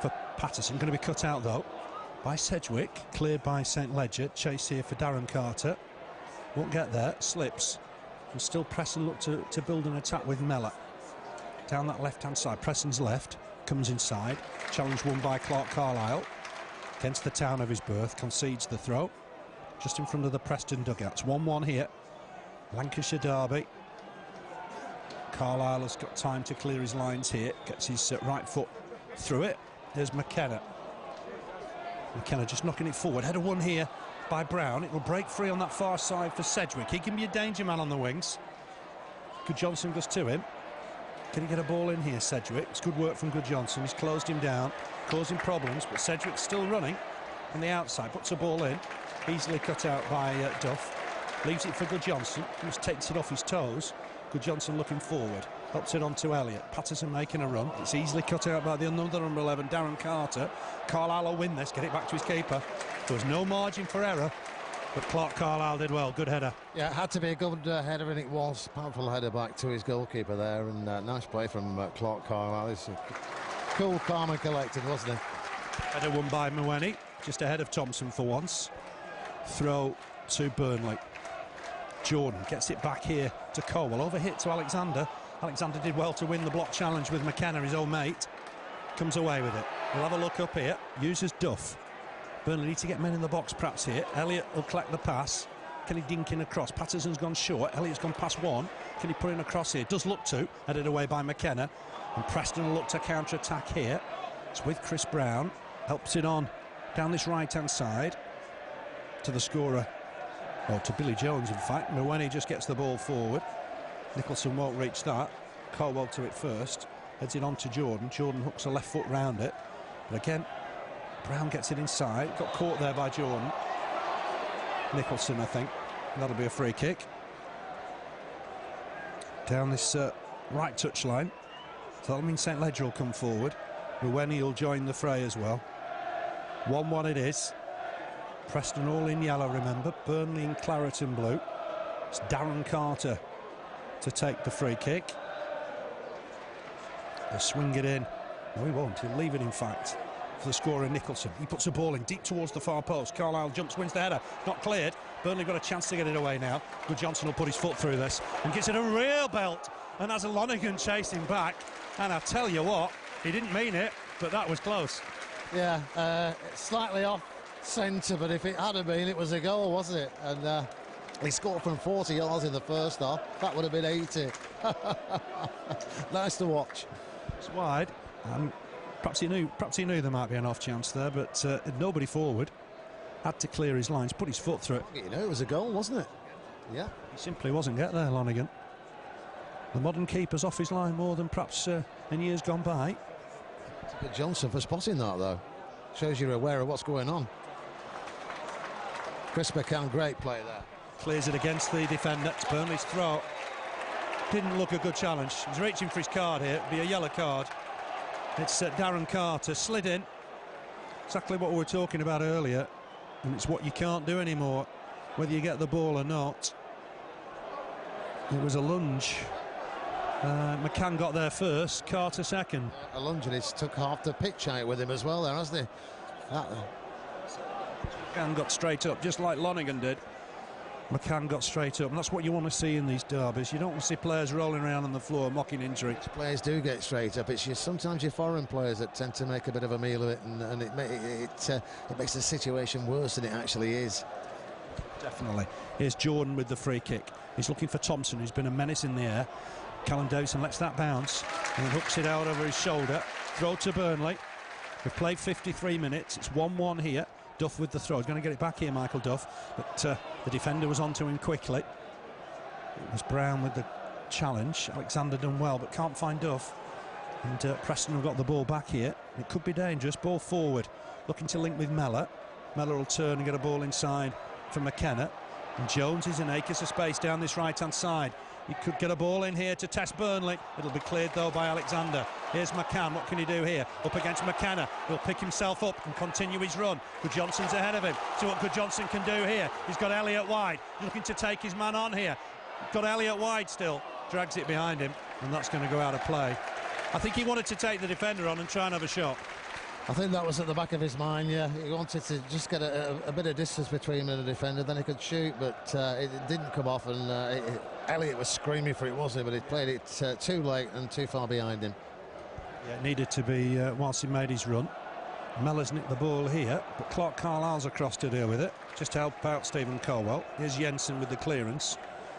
for Patterson. Going to be cut out though by Sedgwick. Cleared by St Ledger. Chase here for Darren Carter. Won't get there. Slips. And still Preston look to build an attack with Mellor. Down that left-hand side. Preston's left. Comes inside. Challenge won by Clark Carlisle. Against the town of his birth. Concedes the throw. Just in front of the Preston dugouts. 1-1 here. Lancashire derby. Carlisle has got time to clear his lines here. Gets his right foot through it. There's McKenna. McKenna just knocking it forward. Header one here by Brown. It will break free on that far side for Sedgwick. He can be a danger man on the wings. Good Johnson goes to him. Can he get a ball in here, Sedgwick? It's good work from Good Johnson. He's closed him down, causing problems, but Sedgwick's still running on the outside. Puts a ball in. Easily cut out by Duff. Leaves it for Good Johnson. He just takes it off his toes. Good Johnson looking forward. Helps it on to Elliott. Patterson making a run. It's easily cut out by the another number 11, Darren Carter. Carlisle will win this. Get it back to his keeper. There was no margin for error, but Clark Carlisle did well. Good header. Yeah, it had to be a good header, and it was. Powerful header back to his goalkeeper there, and nice play from Clark Carlisle. He's cool, calm and collected, wasn't he? Header won by Maweny, just ahead of Thompson for once. Throw to Burnley. Jordan gets it back here to Colwell. Over hit to Alexander. Alexander did well to win the block challenge with McKenna, his old mate. Comes away with it. We'll have a look up here. Uses Duff. Burnley need to get men in the box perhaps here. Elliott will collect the pass. Can he dink in across? Patterson's gone short. Elliott's gone past one. Can he put in a cross here? Does look to. Headed away by McKenna. And Preston will look to counter-attack here. It's with Chris Brown. Helps it on down this right-hand side to the scorer. Well, to Billy Jones, in fact. Maweny just gets the ball forward. Nicholson won't reach that. Colwell to it first. Heads it on to Jordan. Jordan hooks a left foot round it. But again, Brown gets it inside. Got caught there by Jordan. Nicholson, I think. That'll be a free kick. Down this right touchline. So that'll mean St Ledger will come forward. Ruweni will join the fray as well. 1-1 it is. Preston all in yellow, remember. Burnley in claret and blue. It's Darren Carter to take the free kick. They'll swing it in. No, he won't. He'll leave it, in fact, for the scorer Nicholson. He puts the ball in deep towards the far post. Carlisle jumps, wins the header. Not cleared. Burnley got a chance to get it away now. Good Johnson will put his foot through this and gets it a real belt. And has a Lonergan chasing back. And I tell you what, he didn't mean it, but that was close. Yeah, slightly off centre, but if it had been, it was a goal, wasn't it? And he scored from 40 yards in the first half. That would have been 80. Nice to watch. It's wide. Perhaps he knew there might be an off chance there, but nobody forward. Had to clear his lines, put his foot through it. You know, it was a goal, wasn't it? Yeah. He simply wasn't get there, Lonergan. The modern keeper's off his line more than perhaps in years gone by. But Johnson for spotting that, though. Shows you're aware of what's going on. Chris McCann, great play there. Clears it against the defender. It's Burnley's throw. Didn't look a good challenge. He's reaching for his card here. It'll be a yellow card. It's Darren Carter. Slid in. Exactly what we were talking about earlier. And it's what you can't do anymore, whether you get the ball or not. It was a lunge. McCann got there first, Carter second. A lunge, and he's took half the pitch out with him as well there, hasn't he? McCann got straight up, just like Lonergan did. McCann got straight up, and that's what you want to see in these derbies. You don't want to see players rolling around on the floor mocking injury. Players do get straight up. It's sometimes your foreign players that tend to make a bit of a meal of it, and it makes the situation worse than it actually is. Definitely. Here's Jordan with the free kick. He's looking for Thompson, who's been a menace in the air. Callum Dawson lets that bounce and hooks it out over his shoulder. Throw to Burnley. We've played 53 minutes. It's 1-1 here. Duff with the throw. He's going to get it back here, Michael Duff. But the defender was onto him quickly. It was Brown with the challenge. Alexander done well, but can't find Duff. And Preston have got the ball back here. It could be dangerous. Ball forward. Looking to link with Mellor. Mellor will turn and get a ball inside for McKenna. And Jones is in acres of space down this right-hand side. He could get a ball in here to test Burnley. It'll be cleared, though, by Alexander. Here's McCann. What can he do here? Up against McKenna. He'll pick himself up and continue his run. Good Johnson's ahead of him. See what Good Johnson can do here. He's got Elliott wide. Looking to take his man on here. Got Elliott wide still. Drags it behind him, and that's going to go out of play. I think he wanted to take the defender on and try and have a shot. I think that was at the back of his mind, yeah. He wanted to just get a bit of distance between him and the defender, then he could shoot, but it didn't come off, and Elliott was screaming for it, wasn't he? But he played it too late and too far behind him. Yeah, it needed to be whilst he made his run. Mellor's nicked the ball here, but Clark Carlisle's across to deal with it, just to help out Stephen Colwell. Here's Jensen with the clearance.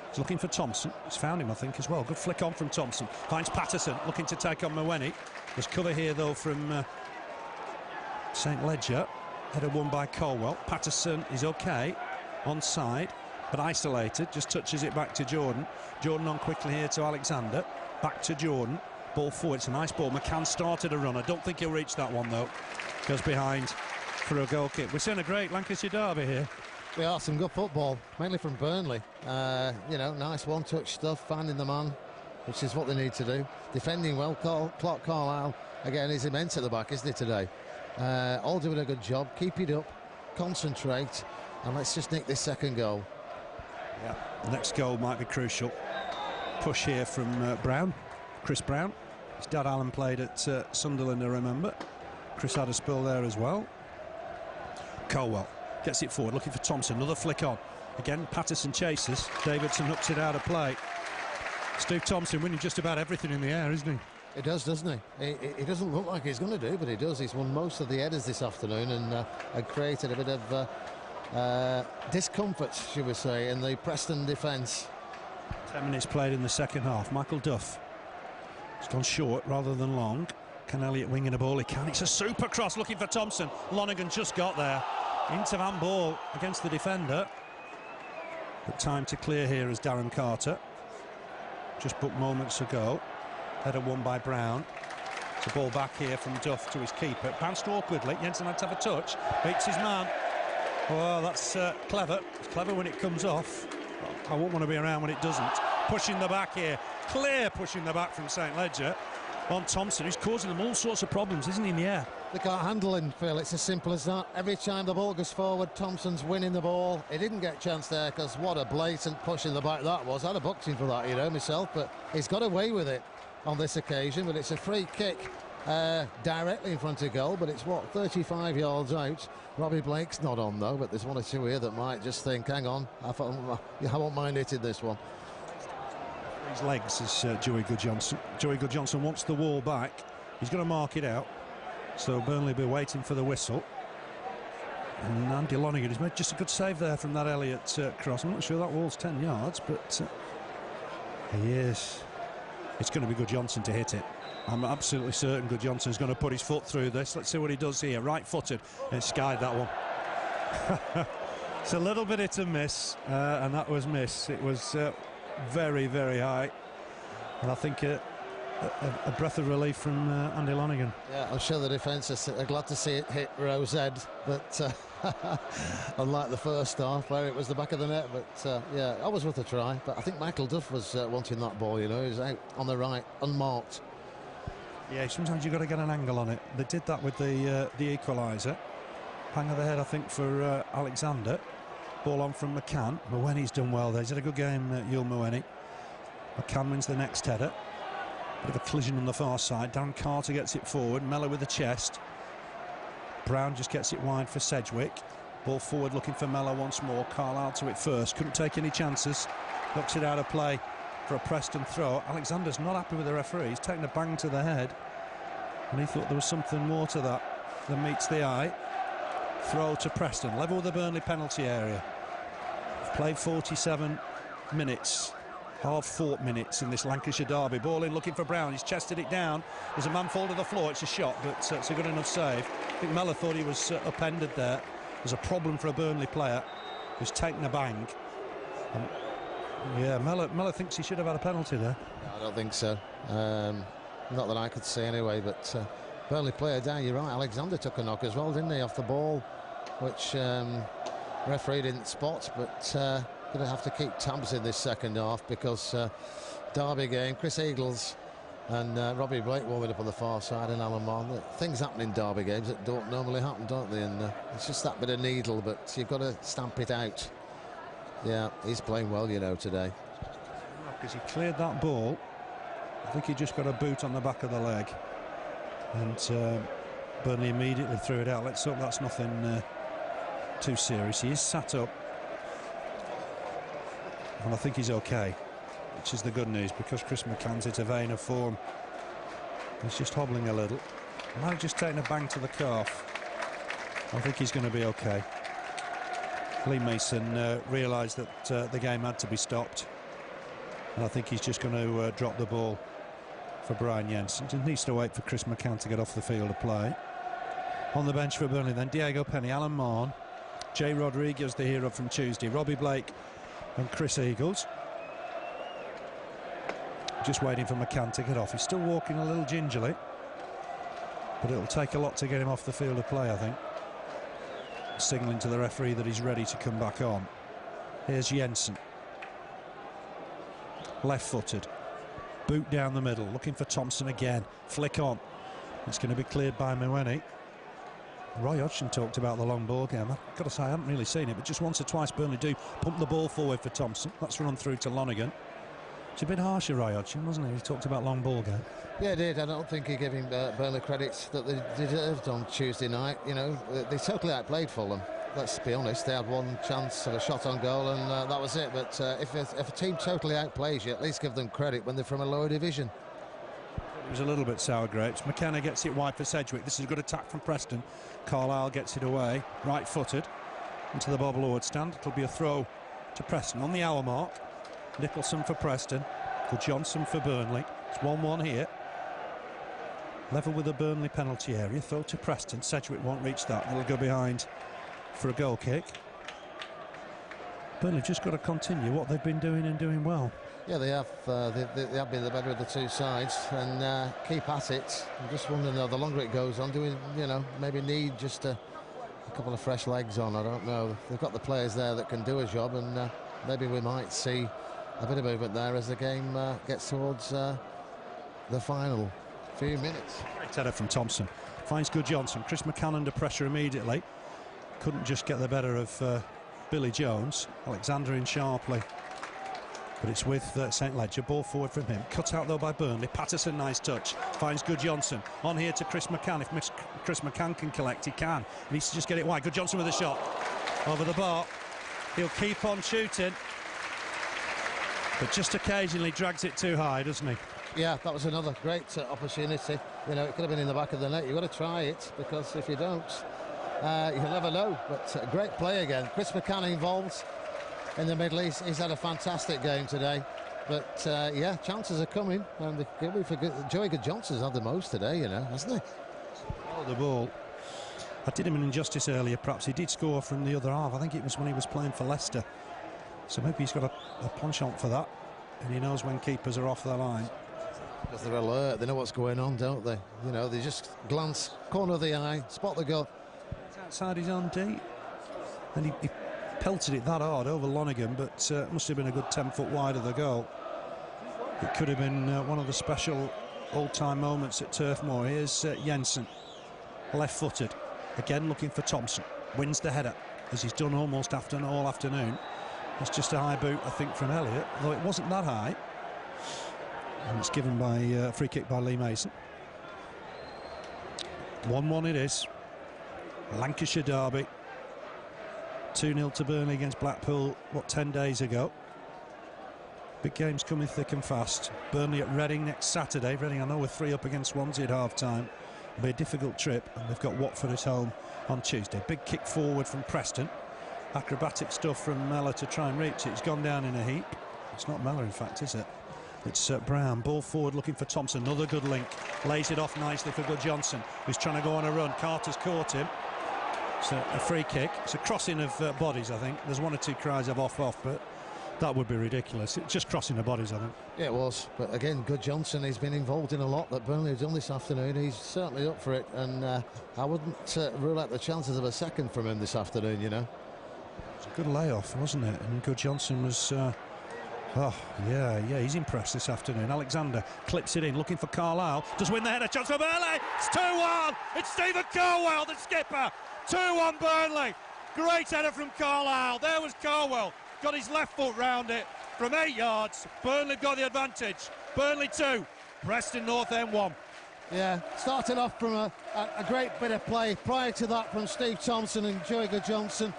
He's looking for Thompson. He's found him, I think, as well. Good flick on from Thompson. Finds Patterson, looking to take on Mawene. There's cover here, though, from St Ledger. Header won by Colwell. Patterson is okay, onside, but isolated. Just touches it back to Jordan. Jordan on quickly here to Alexander. Back to Jordan. Ball forward. It's a nice ball. McCann started a run. I don't think he'll reach that one, though. Goes behind for a goal kick. We're seeing a great Lancashire derby here. We are. Some good football, mainly from Burnley. You know, nice one-touch stuff, finding the man, which is what they need to do. Defending well. Clark Carlisle, again, is immense at the back, isn't he, today? All doing a good job. Keep it up, concentrate, and let's just nick this second goal. Yeah, the next goal might be crucial. Push here from Brown, Chris Brown. His dad Alan played at Sunderland, I remember. Chris had a spill there as well. Colwell gets it forward, looking for Thompson. Another flick on. Again, Patterson chases. Davidson hooks it out of play. Steve Thompson winning just about everything in the air, isn't he? He does, doesn't he? He doesn't look like he's going to do, but he does. He's won most of the headers this afternoon and created a bit of discomfort, should we say, in the Preston defence. 10 minutes played in the second half. Michael Duff has gone short rather than long. Can Elliott wing in a ball? He can. It's a super cross looking for Thompson. Lonergan just got there. Into Van ball against the defender. But time to clear here as Darren Carter. Just booked moments ago. Header won by Brown. The ball back here from Duff to his keeper. Bounced awkwardly. Jensen had to have a touch. Beats his man. Well, that's clever. It's clever when it comes off. I won't want to be around when it doesn't. Pushing the back here. Clear pushing the back from St Ledger on Thompson, who's causing them all sorts of problems, isn't he, in the air? They can't handle him, Phil. It's as simple as that. Every time the ball goes forward, Thompson's winning the ball. He didn't get a chance there because what a blatant push in the back that was. I'd have booked him for that, you know, myself, but he's got away with it on this occasion. But it's a free kick directly in front of goal, but it's, what, 35 yards out. Robbie Blake's not on, though, but there's one or two here that might just think, hang on, I won't mind hitting this one. His legs is Joey Goodjohnson. Joey Goodjohnson wants the wall back. He's going to mark it out. So Burnley will be waiting for the whistle. And Andy Lonergan has made just a good save there from that Elliott cross. I'm not sure that wall's 10 yards, but he is. It's going to be Goodjohnson to hit it. I'm absolutely certain Goodjohnson's going to put his foot through this. Let's see what he does here. Right-footed. And skied that one. It's a little bit hit and miss, and that was miss. It was very, very high. And I think a breath of relief from Andy Lonergan. Yeah, I'm sure the defence are glad to see it hit Rose Head, but unlike the first half where it was the back of the net. But yeah, always worth a try. But I think Michael Duff was wanting that ball, you know. He was out on the right, unmarked. Yeah, sometimes you've got to get an angle on it. They did that with the equaliser. Hang of the head, I think, for Alexander. Ball on from McCann. Maweni's done well there. He's had a good game, Yul Maweni. McCann wins the next header. Bit of a collision on the far side. Darren Carter gets it forward. Mellor with the chest. Brown just gets it wide for Sedgwick. Ball forward looking for Mellor once more. Carlisle to it first. Couldn't take any chances. Knocks it out of play for a Preston throw. Alexander's not happy with the referee. He's taken a bang to the head. And he thought there was something more to that than meets the eye. Throw to Preston. Level with the Burnley penalty area. Played 47 minutes. Hard-fought minutes in this Lancashire derby. Ball in looking for Brown. He's chested it down. There's a man fall to the floor. It's a shot, but it's a good enough save. I think Mellor thought he was upended there. There's a problem for a Burnley player who's taken a bang. Yeah, Mellor thinks he should have had a penalty there. No, I don't think so. Not that I could see anyway, but Burnley player down, you're right. Alexander took a knock as well, didn't he, off the ball, which referee didn't spot, but going to have to keep tabs in this second half because derby game, Chris Eagles and Robbie Blake warming up on the far side, and Alan Marn. Things happen in derby games that don't normally happen, don't they? And it's just that bit of needle, but you've got to stamp it out. Yeah, he's playing well, you know, today. Because he cleared that ball. I think he just got a boot on the back of the leg. And Burnley immediately threw it out. Let's hope that's nothing too serious. He is sat up. And I think he's okay, which is the good news, because Chris McCann's hit a vein of form. He's just hobbling a little. Might have just taken a bang to the calf. I think he's going to be okay. Lee Mason realised that the game had to be stopped. And I think he's just going to drop the ball for Brian Jensen. He needs to wait for Chris McCann to get off the field of play. On the bench for Burnley then, Diego Penny, Alan Marn, Jay Rodriguez, the hero from Tuesday, Robbie Blake and Chris Eagles. Just waiting for McCann to get off. He's still walking a little gingerly, but it'll take a lot to get him off the field of play, I think. Signalling to the referee that he's ready to come back on. Here's Jensen. Left-footed. Boot down the middle, looking for Thompson again. Flick on. It's going to be cleared by Maweni. Roy Hodgson talked about the long ball game. I've got to say, I haven't really seen it, but just once or twice Burnley do pump the ball forward for Thompson. That's run through to Lonergan. It's a bit harsher, Roy Hodgson, wasn't he? He talked about long ball game. Yeah, he did. I don't think he gave him Burnley credits that they deserved on Tuesday night. You know, they totally outplayed Fulham. Let's be honest, they had one chance of a shot on goal and that was it. But if a team totally outplays you, at least give them credit when they're from a lower division. It was a little bit sour grapes. McKenna gets it wide for Sedgwick. This is a good attack from Preston. Carlisle gets it away, right-footed into the Bob Lord stand. It'll be a throw to Preston on the hour mark. Nicholson for Preston, Goodjohnson for Burnley. It's 1-1 here. Level with the Burnley penalty area. Throw to Preston. Sedgwick won't reach that. It'll go behind for a goal kick. Burnley just got to continue what they've been doing and doing well. Yeah, they have. They have been the better of the two sides, and keep at it. I'm just wondering, though, the longer it goes on, do we, maybe need just a couple of fresh legs on? I don't know. They've got the players there that can do a job, and maybe we might see a bit of movement there as the game gets towards the final few minutes. Great header from Thompson. Finds Good Johnson. Chris McCann under pressure immediately. Couldn't just get the better of Billy Jones. Alexander in sharply. But it's with St Ledger. Ball forward from him. Cut out though by Burnley. Patterson, nice touch. Finds Good Johnson. On here to Chris McCann. If Chris McCann can collect, he can. He needs to just get it wide. Good Johnson with a shot. Over the bar. He'll keep on shooting. But just occasionally drags it too high, doesn't he? Yeah, that was another great opportunity. It could have been in the back of the net. You've got to try it, because if you don't, you'll never know. But a great play again. Chris McCann involved in the middle. He's had a fantastic game today. But yeah, chances are coming. And Joey Good Johnson's had the most today, hasn't he? Oh, the ball. I did him an injustice earlier. Perhaps he did score from the other half. I think it was when he was playing for Leicester. So maybe he's got a penchant for that. And he knows when keepers are off their line. Because they're alert. They know what's going on, don't they? They just glance, corner of the eye, spot the goal. It's outside his own D. And he pelted it that hard over Lonergan, but it must have been a good 10 foot wide of the goal. It could have been one of the special all-time moments at Turf Moor. Here's Jensen, left-footed, again looking for Thompson. Wins the header, as he's done almost all afternoon. It's just a high boot, I think, from Elliott, though it wasn't that high. And it's given by a free kick by Lee Mason. 1-1 it is. Lancashire derby. 2-0 to Burnley against Blackpool, 10 days ago. Big games coming thick and fast. Burnley at Reading next Saturday. Reading, I know, we're 3 up against Swansea at half-time. It'll be a difficult trip, and they've got Watford at home on Tuesday. Big kick forward from Preston. Acrobatic stuff from Mellor to try and reach it. It's gone down in a heap. It's not Mellor, in fact, is it? It's Brown. Ball forward looking for Thompson. Another good link. Lays it off nicely for Good Johnson, who's trying to go on a run. Carter's caught him. It's a free kick. It's a crossing of bodies, I think. There's 1 or 2 cries of off, but that would be ridiculous. It's just crossing of bodies, I think. Yeah, it was. But again, Good Johnson, he's been involved in a lot that Burnley have done this afternoon. He's certainly up for it, and I wouldn't rule out the chances of a second from him this afternoon, It's a good layoff, wasn't it? And Good Johnson was... yeah, he's impressed this afternoon. Alexander clips it in, looking for Carlisle. Does win the header, chance for Burnley. It's 2-1. It's Stephen Carwell, the skipper. 2-1 Burnley. Great header from Carlisle. There was Carwell. Got his left foot round it from 8 yards. Burnley got the advantage. Burnley 2, Preston North End 1. Yeah, started off from a great bit of play. Prior to that from Steve Thompson and Joey Good Johnson.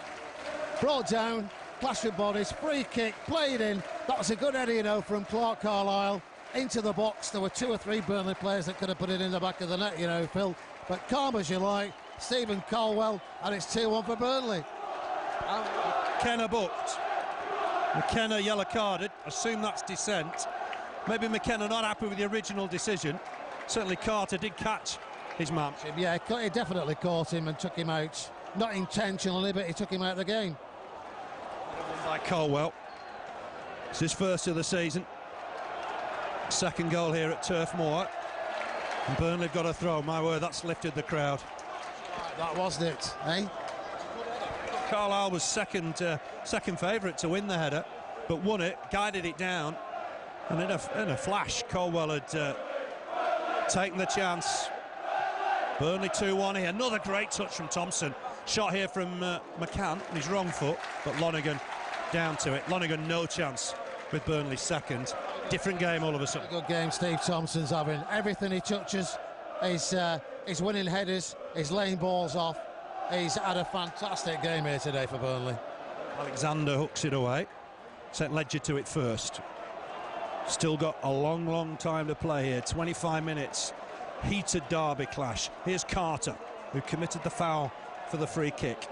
Brought down, clash with bodies, free kick, played in. That was a good header, from Clark Carlisle into the box. There were 2 or 3 Burnley players that could have put it in the back of the net, Phil. But calm as you like, Stephen Colwell, and it's 2-1 for Burnley. McKenna booked. McKenna yellow carded. Assume that's dissent. Maybe McKenna not happy with the original decision. Certainly Carter did catch his man. Yeah, he definitely caught him and took him out. Not intentionally, but he took him out of the game. By Colwell. It's his first of the season. Second goal here at Turf Moor. And Burnley have got a throw. My word, that's lifted the crowd. That wasn't it, eh? Carlisle was second favourite to win the header, but won it, guided it down, and in a flash, Colwell had taken the chance. Burnley 2-1 here. Another great touch from Thompson. Shot here from McCann, his wrong foot, but Lonergan down to it. Lonergan no chance with Burnley second. Different game all of a sudden. Good game Steve Thompson's having. Everything he touches, he's winning headers, he's laying balls off. He's had a fantastic game here today for Burnley. Alexander hooks it away. St Ledger to it first. Still got a long time to play here. 25 minutes. Heated derby clash. Here's Carter, who committed the foul for the free kick.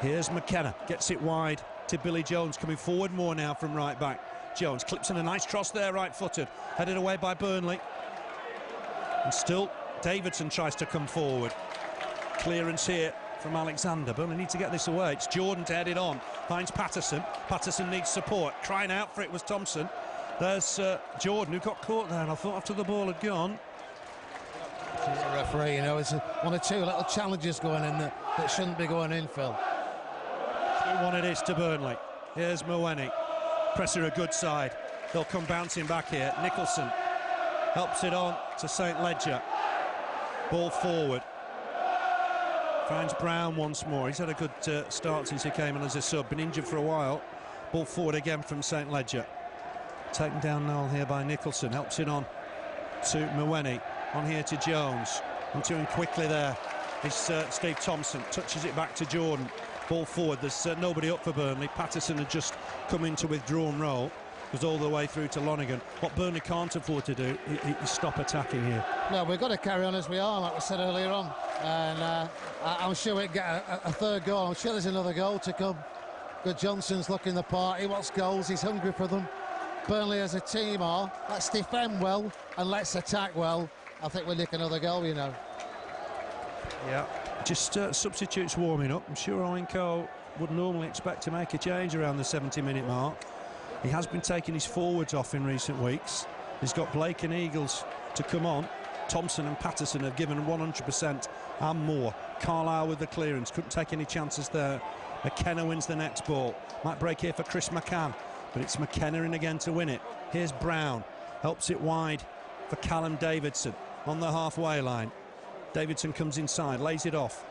Here's McKenna, gets it wide to Billy Jones, coming forward more now from right back. Jones clips in a nice cross there, right-footed. Headed away by Burnley. And still, Davidson tries to come forward. Clearance here from Alexander. Burnley need to get this away. It's Jordan to head it on. Finds Patterson. Patterson needs support. Crying out for it was Thompson. There's Jordan, who got caught there, and I thought after the ball had gone. The referee, you know, it's one or two little challenges going in that shouldn't be going in, Phil. 2-1 it is to Burnley. Here's Mawene. Presser a good side. They'll come bouncing back here. Nicholson helps it on to St. Ledger. Ball forward. Finds Brown once more. He's had a good start since he came in as a sub. Been injured for a while. Ball forward again from St. Ledger. Taken down now here by Nicholson. Helps it on to Mawene. On here to Jones. Onto him quickly there is Steve Thompson. Touches it back to Jordan. Ball forward. There's nobody up for Burnley. Patterson had just come into withdrawn role. Goes all the way through to Lonergan. What Burnley can't afford to do is stop attacking here. No, we've got to carry on as we are, like we said earlier on. And I'm sure we'll get a third goal. I'm sure there's another goal to come. Good Johnson's looking the part. He wants goals. He's hungry for them. Burnley as a team are. Let's defend well and let's attack well. I think we'll nick another goal, you know. Yeah, just substitutes warming up. I'm sure Owenko would normally expect to make a change around the 70-minute mark. He has been taking his forwards off in recent weeks. He's got Blake and Eagles to come on. Thompson and Patterson have given 100% and more. Carlisle with the clearance, couldn't take any chances there. McKenna wins the next ball. Might break here for Chris McCann, but it's McKenna in again to win it. Here's Brown, helps it wide for Callum Davidson on the halfway line. Davidson comes inside, lays it off.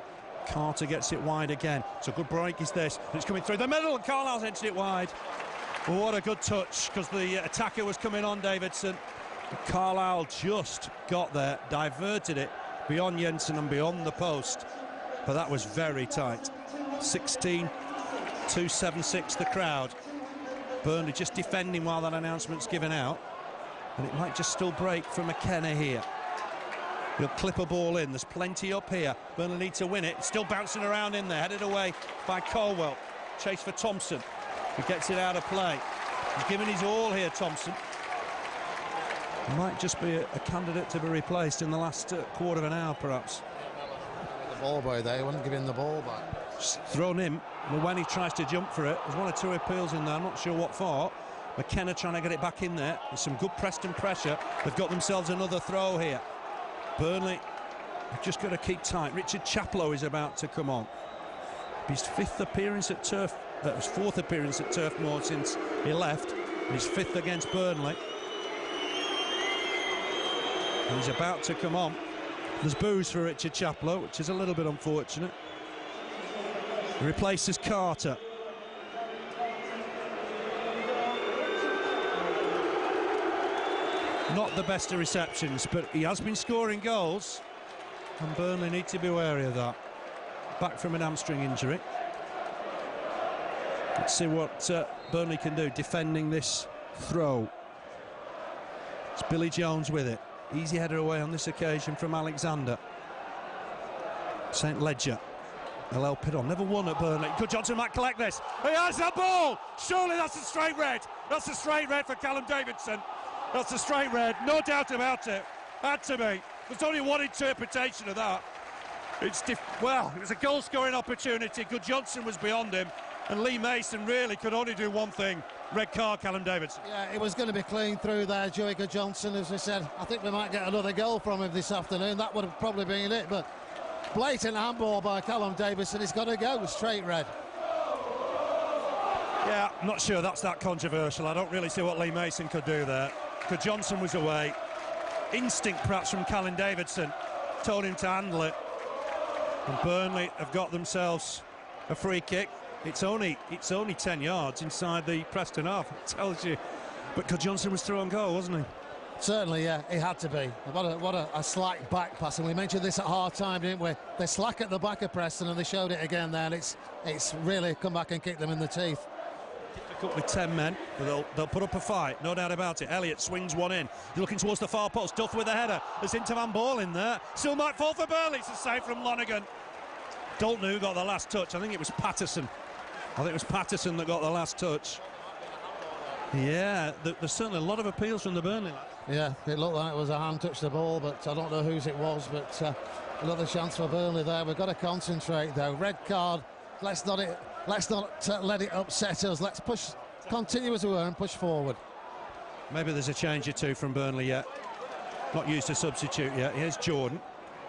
Carter gets it wide again. It's a good break is this. It's coming through the middle and Carlisle's entered it wide. Well, what a good touch, because the attacker was coming on Davidson. Carlisle just got there, diverted it beyond Jensen and beyond the post. But that was very tight. 16-276 the crowd. Burnley just defending while that announcement's given out. And it might just still break for McKenna here. He'll clip a ball in. There's plenty up here. Burnley need to win it. It's still bouncing around in there. Headed away by Colwell. Chase for Thompson. He gets it out of play. He's given his all here, Thompson. He might just be a candidate to be replaced in the last quarter of an hour, perhaps. The ball boy there. He wouldn't give him the ball back. Just thrown him. But when he tries to jump for it, there's one or two appeals in there. I'm not sure what for. McKenna trying to get it back in there. There's some good Preston pressure. They've got themselves another throw here. Burnley have just got to keep tight. Richard Chaplow is about to come on. His fourth appearance at Turf Moor since he left. And his fifth against Burnley. And he's about to come on. There's boos for Richard Chaplow, which is a little bit unfortunate. He replaces Carter. Not the best of receptions, but he has been scoring goals, and Burnley need to be wary of that. Back from an hamstring injury. Let's see what Burnley can do defending this throw. It's Billy Jones with it. Easy header away on this occasion from Alexander. St. Ledger. They'll help it on. Never won at Burnley. Good Johnson might collect this. He has the ball! Surely that's a straight red. That's a straight red for Callum Davidson. That's a straight red, no doubt about it. Had to be. There's only one interpretation of that. Well, it was a goal-scoring opportunity. Good Johnson was beyond him, and Lee Mason really could only do one thing. Red card, Callum Davidson. Yeah, it was going to be clean through there, Joey Good Johnson, as we said. I think we might get another goal from him this afternoon. That would have probably been it, but blatant handball by Callum Davidson. He's got to go straight red. Yeah, I'm not sure that's that controversial. I don't really see what Lee Mason could do there. Good Johnson was away. Instinct perhaps from Callum Davidson told him to handle it. And Burnley have got themselves a free kick. It's only 10 yards inside the Preston half, it tells you. But Good Johnson was through on goal, wasn't he? Certainly, yeah, he had to be. What a slack back pass, and we mentioned this at half-time, didn't we? They slack at the back of Preston, and they showed it again there, and it's really come back and kicked them in the teeth. Difficult with 10 men, but they'll put up a fight, no doubt about it. Elliott swings one in. He's looking towards the far post. Duff with a header. There's Interman ball in there. Still might fall for Burnley. It's a save from Lonergan. Dalton who got the last touch. I think it was Patterson. That got the last touch. Yeah, there's certainly a lot of appeals from the Burnley. Yeah, it looked like it was a hand touched the ball, but I don't know whose it was. But another chance for Burnley there. We've got to concentrate though. Red card. Let's not let it upset us. Let's continue as we were and push forward. Maybe there's a change or two from Burnley yet. Not used a substitute yet. Here's Jordan.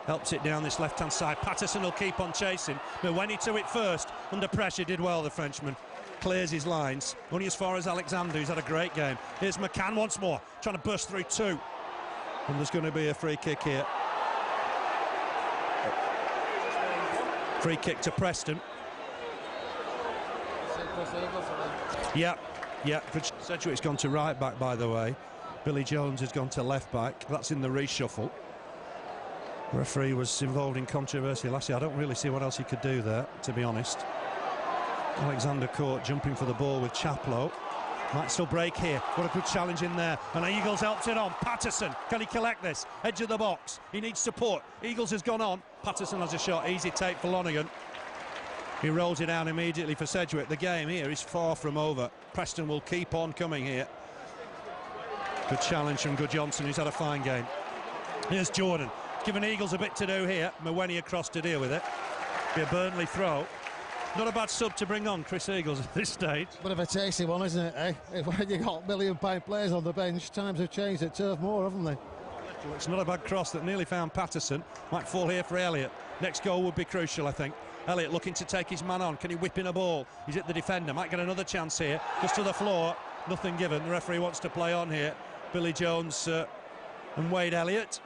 Helps it down this left-hand side. Patterson will keep on chasing. Maweny to it first. Under pressure, did well, the Frenchman. Clears his lines. Only as far as Alexander, who's had a great game. Here's McCann once more, trying to burst through two. And there's going to be a free kick here. Free kick to Preston. Yeah. Sedgwick's gone to right back, by the way. Billy Jones has gone to left back. That's in the reshuffle. The referee was involved in controversy last year. I don't really see what else he could do there, to be honest. Alexander caught jumping for the ball with Chaplow. Might still break here. What a good challenge in there. And the Eagles helped it on. Patterson, can he collect this? Edge of the box. He needs support. Eagles has gone on. Patterson has a shot. Easy take for Lonergan. He rolls it down immediately for Sedgwick. The game here is far from over. Preston will keep on coming here. Good challenge from Johnson, who's had a fine game. Here's Jordan. Giving Eagles a bit to do here. Maweny across to deal with it. Be a Burnley throw. Not a bad sub to bring on, Chris Eagles, at this stage. Bit of a tasty one, isn't it, eh? When you got £1 million players on the bench, times have changed at Turf Moor, haven't they? Well, it's not a bad cross that nearly found Patterson. Might fall here for Elliott. Next goal would be crucial, I think. Elliott looking to take his man on. Can he whip in a ball? He's hit the defender. Might get another chance here. Just to the floor. Nothing given. The referee wants to play on here. Billy Jones and Wade Elliott.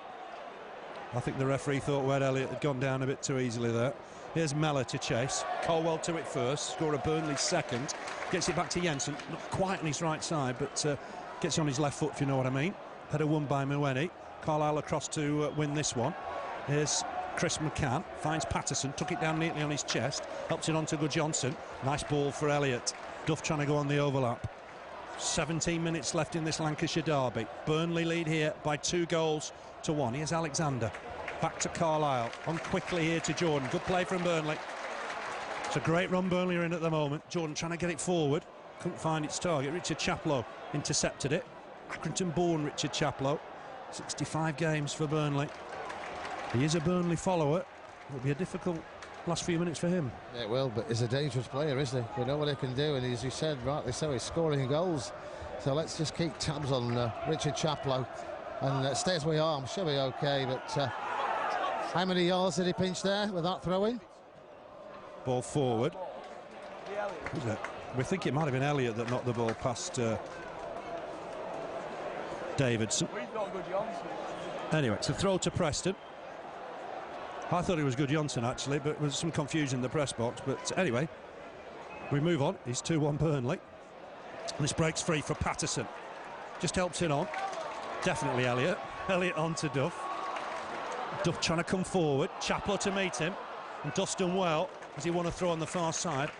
I think the referee thought Wade Elliott had gone down a bit too easily there. Here's Mellor to chase. Colwell to it first. Score a Burnley second. Gets it back to Jensen. Not quite on his right side, but gets on his left foot, if you know what I mean. Header won by Maweny. Carlisle across to win this one. Here's Chris McCann. Finds Patterson. Took it down neatly on his chest. Helps it on to Johnson. Nice ball for Elliott. Duff trying to go on the overlap. 17 minutes left in this Lancashire derby. Burnley lead here by 2-1. Here's Alexander. Back to Carlisle. On quickly here to Jordan. Good play from Burnley. It's a great run Burnley are in at the moment. Jordan trying to get it forward. Couldn't find its target. Richard Chaplow intercepted it. Accrington-born Richard Chaplow. 65 games for Burnley. He is a Burnley follower. It'll be a difficult last few minutes for him. Yeah, well, but he's a dangerous player, isn't he? We know what he can do, and as you said, rightly so, he's scoring goals. So let's just keep tabs on Richard Chaplow. And stay as we are, I'm sure we're okay, but how many yards did he pinch there with that throw-in? Ball forward. We think it might have been Elliott that knocked the ball past Davidson. Anyway, it's a throw to Preston. I thought it was Johnson actually, but there was some confusion in the press box. But anyway, we move on. He's 2-1 Burnley. And this breaks free for Patterson. Just helps it on. Definitely Elliott. Elliott on to Duff. Duff trying to come forward. Chaplow to meet him. And Duff's done well as he won a throw on the far side.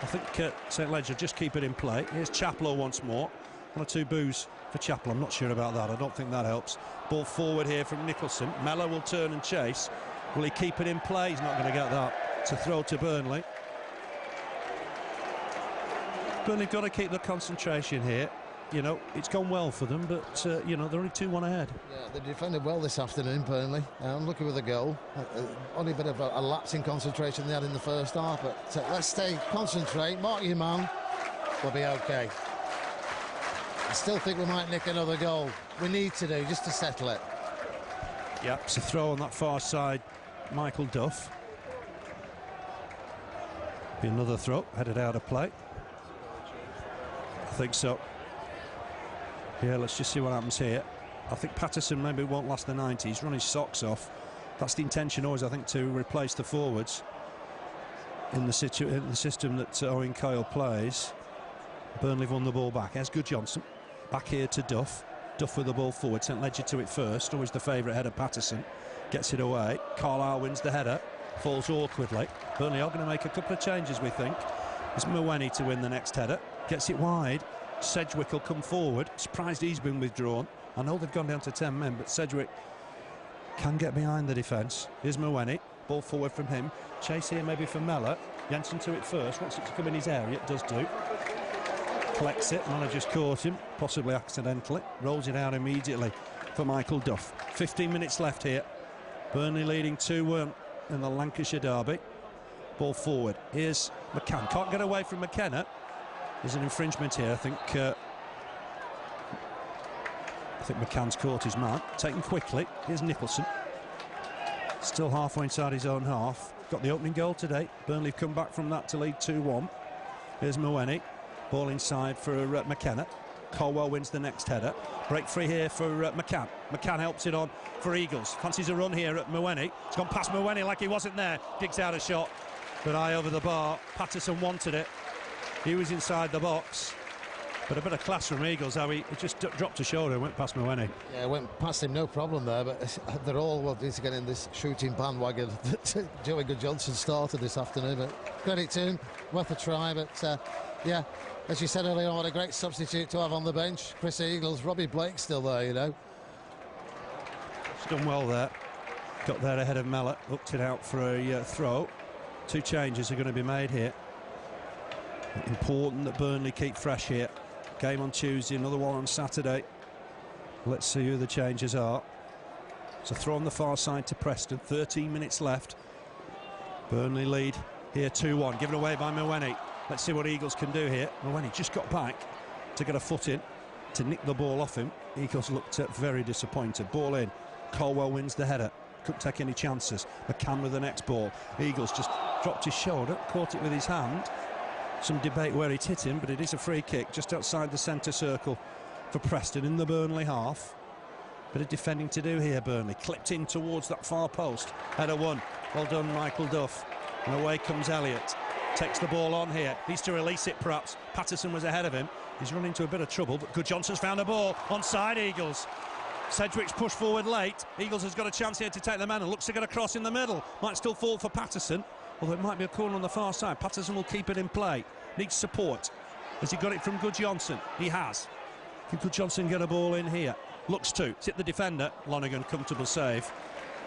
I think St Ledger just keep it in play. Here's Chaplow once more. 1 or 2 boos for Chaplow. I'm not sure about that. I don't think that helps. Ball forward here from Nicholson. Mellor will turn and chase. Will he keep it in play? He's not going to get that. It's a throw to Burnley. Burnley have got to keep the concentration here. You know, it's gone well for them, but, you know, they're only 2-1 ahead. Yeah, they defended well this afternoon, Burnley. Unlucky with a goal. Only a bit of a lapse in concentration they had in the first half, but let's stay, concentrate, mark your man. We'll be OK. I still think we might nick another goal. We need to do, just to settle it. Yeah, it's a throw on that far side. Michael Duff. Be another throw, headed out of play. I think so. Yeah, let's just see what happens here. I think Patterson maybe won't last the 90. He's run his socks off. That's the intention always, I think, to replace the forwards in the system that Owen Coyle plays. Burnley won the ball back. There's Johnson. Back here to Duff. Duff with the ball forward. St Ledger to it first. Always the favourite header, Patterson. Gets it away. Carlisle wins the header. Falls awkwardly. Burnley are going to make a couple of changes, we think. It's Maweny to win the next header. Gets it wide. Sedgwick will come forward. Surprised he's been withdrawn. I know they've gone down to 10 men, but Sedgwick can get behind the defence. Here's Maweny. Ball forward from him. Chase here maybe for Mellor. Jensen to it first. Wants it to come in his area. It does do. Collects it. Manager's caught him, possibly accidentally. Rolls it out immediately for Michael Duff. 15 minutes left here. Burnley leading 2-1 in the Lancashire derby. Ball forward. Here's McCann. Can't get away from McKenna. There's an infringement here. I think think McCann's caught his man. Taken quickly. Here's Nicholson. Still halfway inside his own half. Got the opening goal today. Burnley have come back from that to lead 2-1. Here's Mawene. Ball inside for McKenna. Colwell wins the next header. Break free here for McCann. McCann helps it on for Eagles. Fancies a run here at Mawene. It's gone past Mawene like he wasn't there. Digs out a shot, but high over the bar. Patterson wanted it. He was inside the box. But a bit of class from Eagles, how he just dropped a shoulder and went past Mawene. Yeah, went past him, no problem there, but they're all wanting to get in this shooting bandwagon that Joey Good-Johnson started this afternoon. But credit to him, worth a try, but yeah, as you said earlier on, what a great substitute to have on the bench. Chris Eagles, Robbie Blake still there, you know. He's done well there. Got there ahead of Mellor, hooked it out for a throw. 2 changes are going to be made here. Important that Burnley keep fresh here. Game on Tuesday, another one on Saturday. Let's see who the changes are. So throw on the far side to Preston, 13 minutes left. Burnley lead here 2-1, given away by Mawene. Let's see what Eagles can do here. Mawene just got back to get a foot in, to nick the ball off him. Eagles looked very disappointed. Ball in, Colwell wins the header. Couldn't take any chances. McCann with the next ball. Eagles just dropped his shoulder, caught it with his hand. Some debate where it hit him, but it is a free kick just outside the centre circle for Preston in the Burnley half. Bit of defending to do here, Burnley. Clipped in towards that far post. Header one. Well done, Michael Duff. And away comes Elliott. Takes the ball on here. Needs to release it, perhaps. Patterson was ahead of him. He's run into a bit of trouble, but Good-Johnson's found a ball. Onside, Eagles. Sedgwick's pushed forward late. Eagles has got a chance here to take the man and looks to get a cross in the middle. Might still fall for Patterson. Although it might be a corner on the far side. Patterson will keep it in play. Needs support. Has he got it from Good-Johnson? He has. Can Good-Johnson get a ball in here? Looks to. It's hit the defender. Lonergan, comfortable save.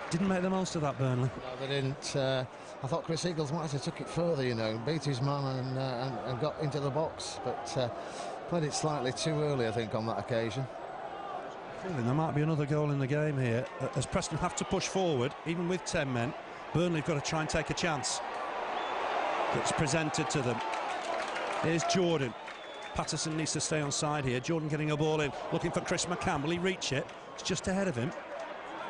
Didn't make the most of that, Burnley. No, they didn't. I thought Chris Eagles might have took it further, you know, beat his man and got into the box. But played it slightly too early, I think, on that occasion. Feeling there might be another goal in the game here. As Preston have to push forward, even with 10 men, Burnley have got to try and take a chance that's presented to them. Here's Jordan. Patterson needs to stay on side here. Jordan getting a ball in, looking for Chris McCann. Will he reach it? It's just ahead of him.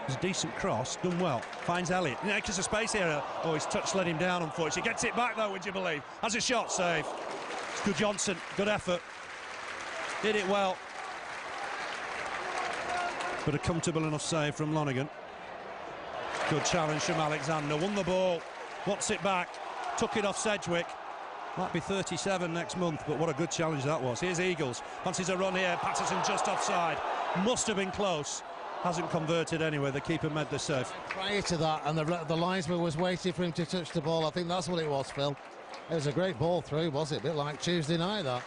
It's a decent cross, done well. Finds Elliott. Makes a space here. Oh, his touch let him down, unfortunately. Gets it back, though, would you believe? Has a shot save. It's Good-Johnson. Good effort. Did it well. But a comfortable enough save from Lonergan. Good challenge from Alexander. Won the ball. Wants it back. Took it off Sedgwick. Might be 37 next month, but what a good challenge that was. Here's Eagles. Fancies a run here. Patterson just offside. Must have been close. Hasn't converted anyway. The keeper made the save. Prior to that, and the linesman was waiting for him to touch the ball. I think that's what it was, Phil. It was a great ball through, was it? A bit like Tuesday night, that.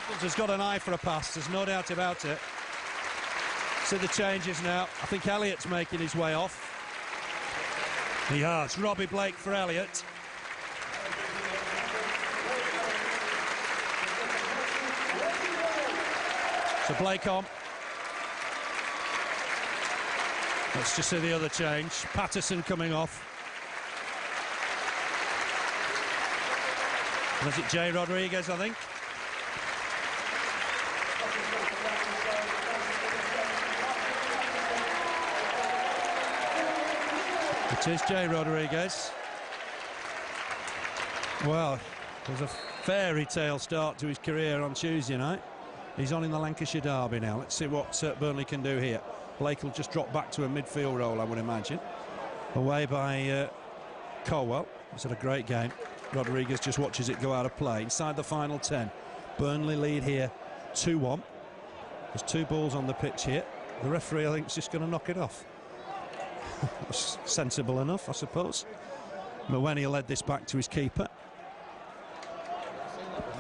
Eagles has got an eye for a pass. There's no doubt about it. See the changes now. I think Elliott's making his way off. He has. Robbie Blake for Elliott. So Blake on. Let's just see the other change. Patterson coming off. Was it Jay Rodriguez, I think? It is Jay Rodriguez. Well, it was a fairy tale start to his career on Tuesday night. He's on in the Lancashire derby now. Let's see what Burnley can do here. Blake will just drop back to a midfield role, I would imagine. Away by Colwell. He's had a great game. Rodriguez just watches it go out of play. Inside the final 10. Burnley lead here 2-1. There's 2 balls on the pitch here. The referee, I think, is just going to knock it off. Sensible enough, I suppose. Mawene led this back to his keeper.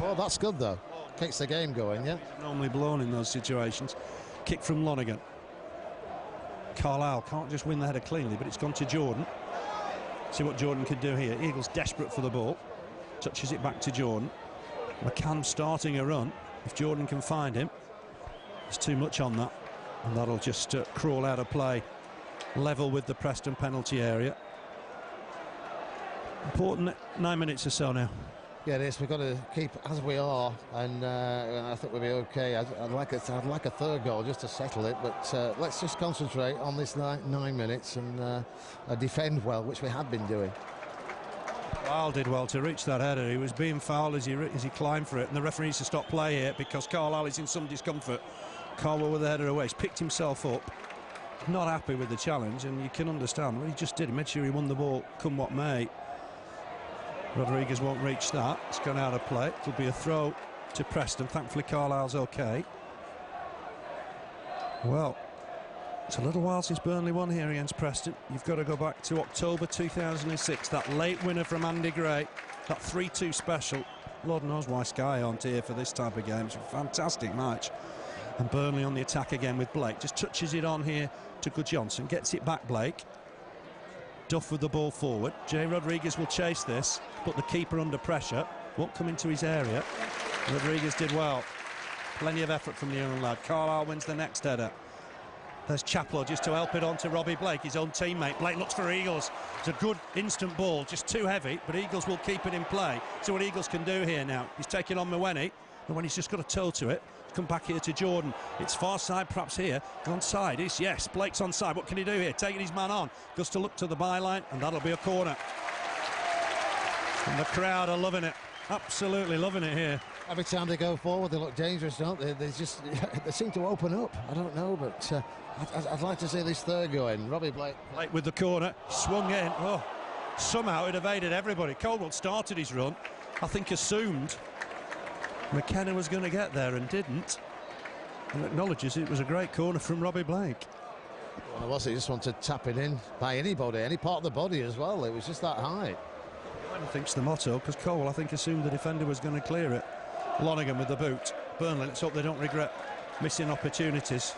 Well, that's good, though. Keeps the game going, yeah? Normally blown in those situations. Kick from Lonergan. Carlisle can't just win the header cleanly, but it's gone to Jordan. See what Jordan can do here. Eagles desperate for the ball. Touches it back to Jordan. McCann starting a run. If Jordan can find him, there's too much on that, and that'll just crawl out of play. Level with the Preston penalty area. Important 9 minutes or so now. Yeah, it is. We've got to keep as we are, and I think we'll be okay. I'd like a third goal just to settle it, but let's just concentrate on this 9 minutes and defend well, which we have been doing. Carlisle did well to reach that header. He was being fouled as he climbed for it, and the referee needs to stop play here because Carlisle is in some discomfort. Carlisle with the header away. He's picked himself up, not happy with the challenge, and you can understand what he just did. He made sure he won the ball, come what may. Rodriguez won't reach that. It's gone out of play. It'll be a throw to Preston. Thankfully, Carlisle's okay. Well, it's a little while since Burnley won here against Preston. You've got to go back to October 2006. That late winner from Andy Gray, that 3-2 special. Lord knows why Sky aren't here for this type of game. It's a fantastic match. And Burnley on the attack again with Blake. Just touches it on here to Gudjohnsen. Gets it back, Blake. Duff with the ball forward. Jay Rodriguez will chase this, put the keeper under pressure. Won't come into his area. Rodriguez did well. Plenty of effort from the young lad. Carlisle wins the next header. There's Chaplow just to help it on to Robbie Blake, his own teammate. Blake looks for Eagles. It's a good instant ball, just too heavy, but Eagles will keep it in play. So what Eagles can do here now, he's taking on Mwenni, and when he's just got a toe to it, come back here to Jordan. It's far side perhaps here. Onside is, yes, Blake's onside. What can he do here? Taking his man on. Goes to look to the byline, and that'll be a corner. And the crowd are loving it. Absolutely loving it here. Every time they go forward, they look dangerous, don't they? They seem to open up. I don't know, but I'd like to see this third go in. Robbie Blake. Blake with the corner. Swung in. Oh, somehow it evaded everybody. Caldwell started his run. I think assumed McKenna was going to get there and didn't, and acknowledges it was a great corner from Robbie Blake. Well, was he just wanted to tap it in by anybody, any part of the body as well. It was just that high. I think it's the motto, because Cole, I think, assumed the defender was going to clear it. Lonergan with the boot. Burnley, let's hope they don't regret missing opportunities.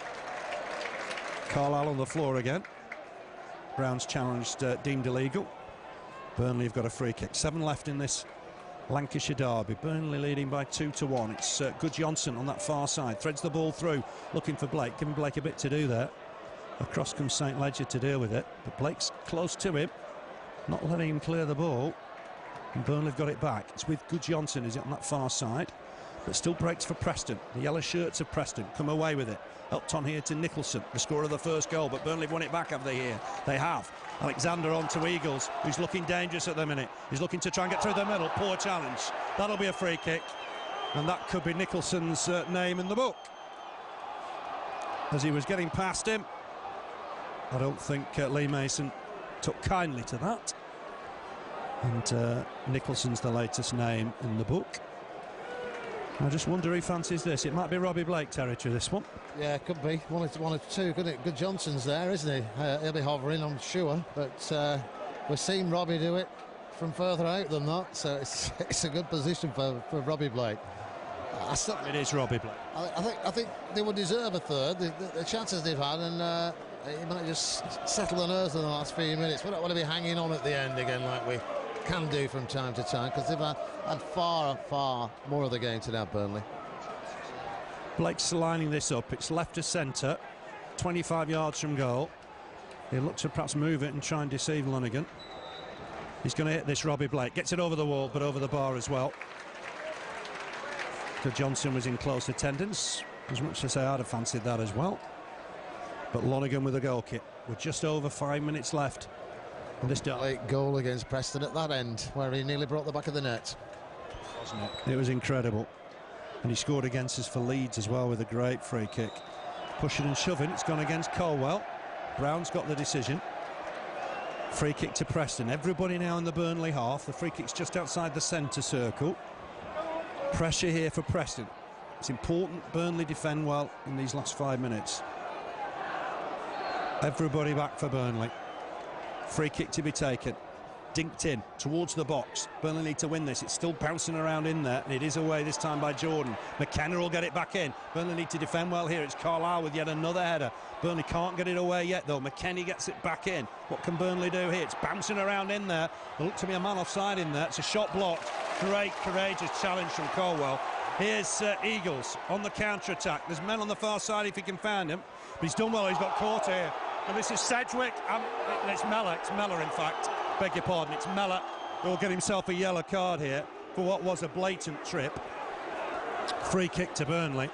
Carlisle on the floor again. Brown's challenged, deemed illegal. Burnley have got a free kick. 7 left in this Lancashire derby. Burnley leading by 2-1. It's Gudjohnsen on that far side. Threads the ball through, looking for Blake. Giving Blake a bit to do there. Across comes St Ledger to deal with it. But Blake's close to him, not letting him clear the ball. And Burnley have got it back. It's with Gudjohnsen, is it, on that far side. But still breaks for Preston. The yellow shirts of Preston come away with it. Helped on here to Nicholson, the scorer of the first goal. But Burnley have won it back, have they here? They have. Alexander on to Eagles, who's looking dangerous at the minute. He's looking to try and get through the middle. Poor challenge. That'll be a free kick. And that could be Nicholson's name in the book. As he was getting past him, I don't think Lee Mason took kindly to that. And Nicholson's the latest name in the book. I just wonder who fancies this. It might be Robbie Blake territory, this one. Yeah, it could be. One or two, couldn't it? Gudjohnsen's there, isn't he? He'll be hovering, I'm sure. But we've seen Robbie do it from further out than that, so it's a good position for Robbie Blake. It is Robbie Blake. I think they would deserve a third. The chances they've had, and he might just settle the nerves in the last few minutes. We don't want to be hanging on at the end again like we can do from time to time, because they've had far more of the game to now, Burnley. Blake's lining this up. It's left to centre, 25 yards from goal. He'll look to perhaps move it and try and deceive Lonergan. He's going to hit this, Robbie Blake. Gets it over the wall, but over the bar as well. Johnson was in close attendance. As much as I'd have fancied that as well. But Lonergan with a goal kick. With just over 5 minutes left. And this late goal against Preston at that end, where he nearly broke the back of the net. Wasn't it? It was incredible. And he scored against us for Leeds as well with a great free kick. Pushing and shoving, it's gone against Colwell. Brown's got the decision. Free kick to Preston. Everybody now in the Burnley half. The free kick's just outside the centre circle. Pressure here for Preston. It's important Burnley defend well in these last 5 minutes. Everybody back for Burnley. Free kick to be taken. Dinked in towards the box. Burnley need to win this. It's still bouncing around in there, and it is away this time by Jordan. McKenna will get it back in. Burnley need to defend well here. It's Carlisle with yet another header. Burnley can't get it away yet though. McKenna gets it back in. What can Burnley do here? It's bouncing around in there. There looked to be a man offside in there. It's a shot blocked. Great courageous challenge from Colwell. Here's Eagles on the counter-attack. There's men on the far side if he can find them, but he's done well. He's got caught here. And this is Sedgwick. It's Mellor. It's Mellor, in fact. Beg your pardon. It's Mellor who will get himself a yellow card here. for what was a blatant trip. Free kick to Burnley.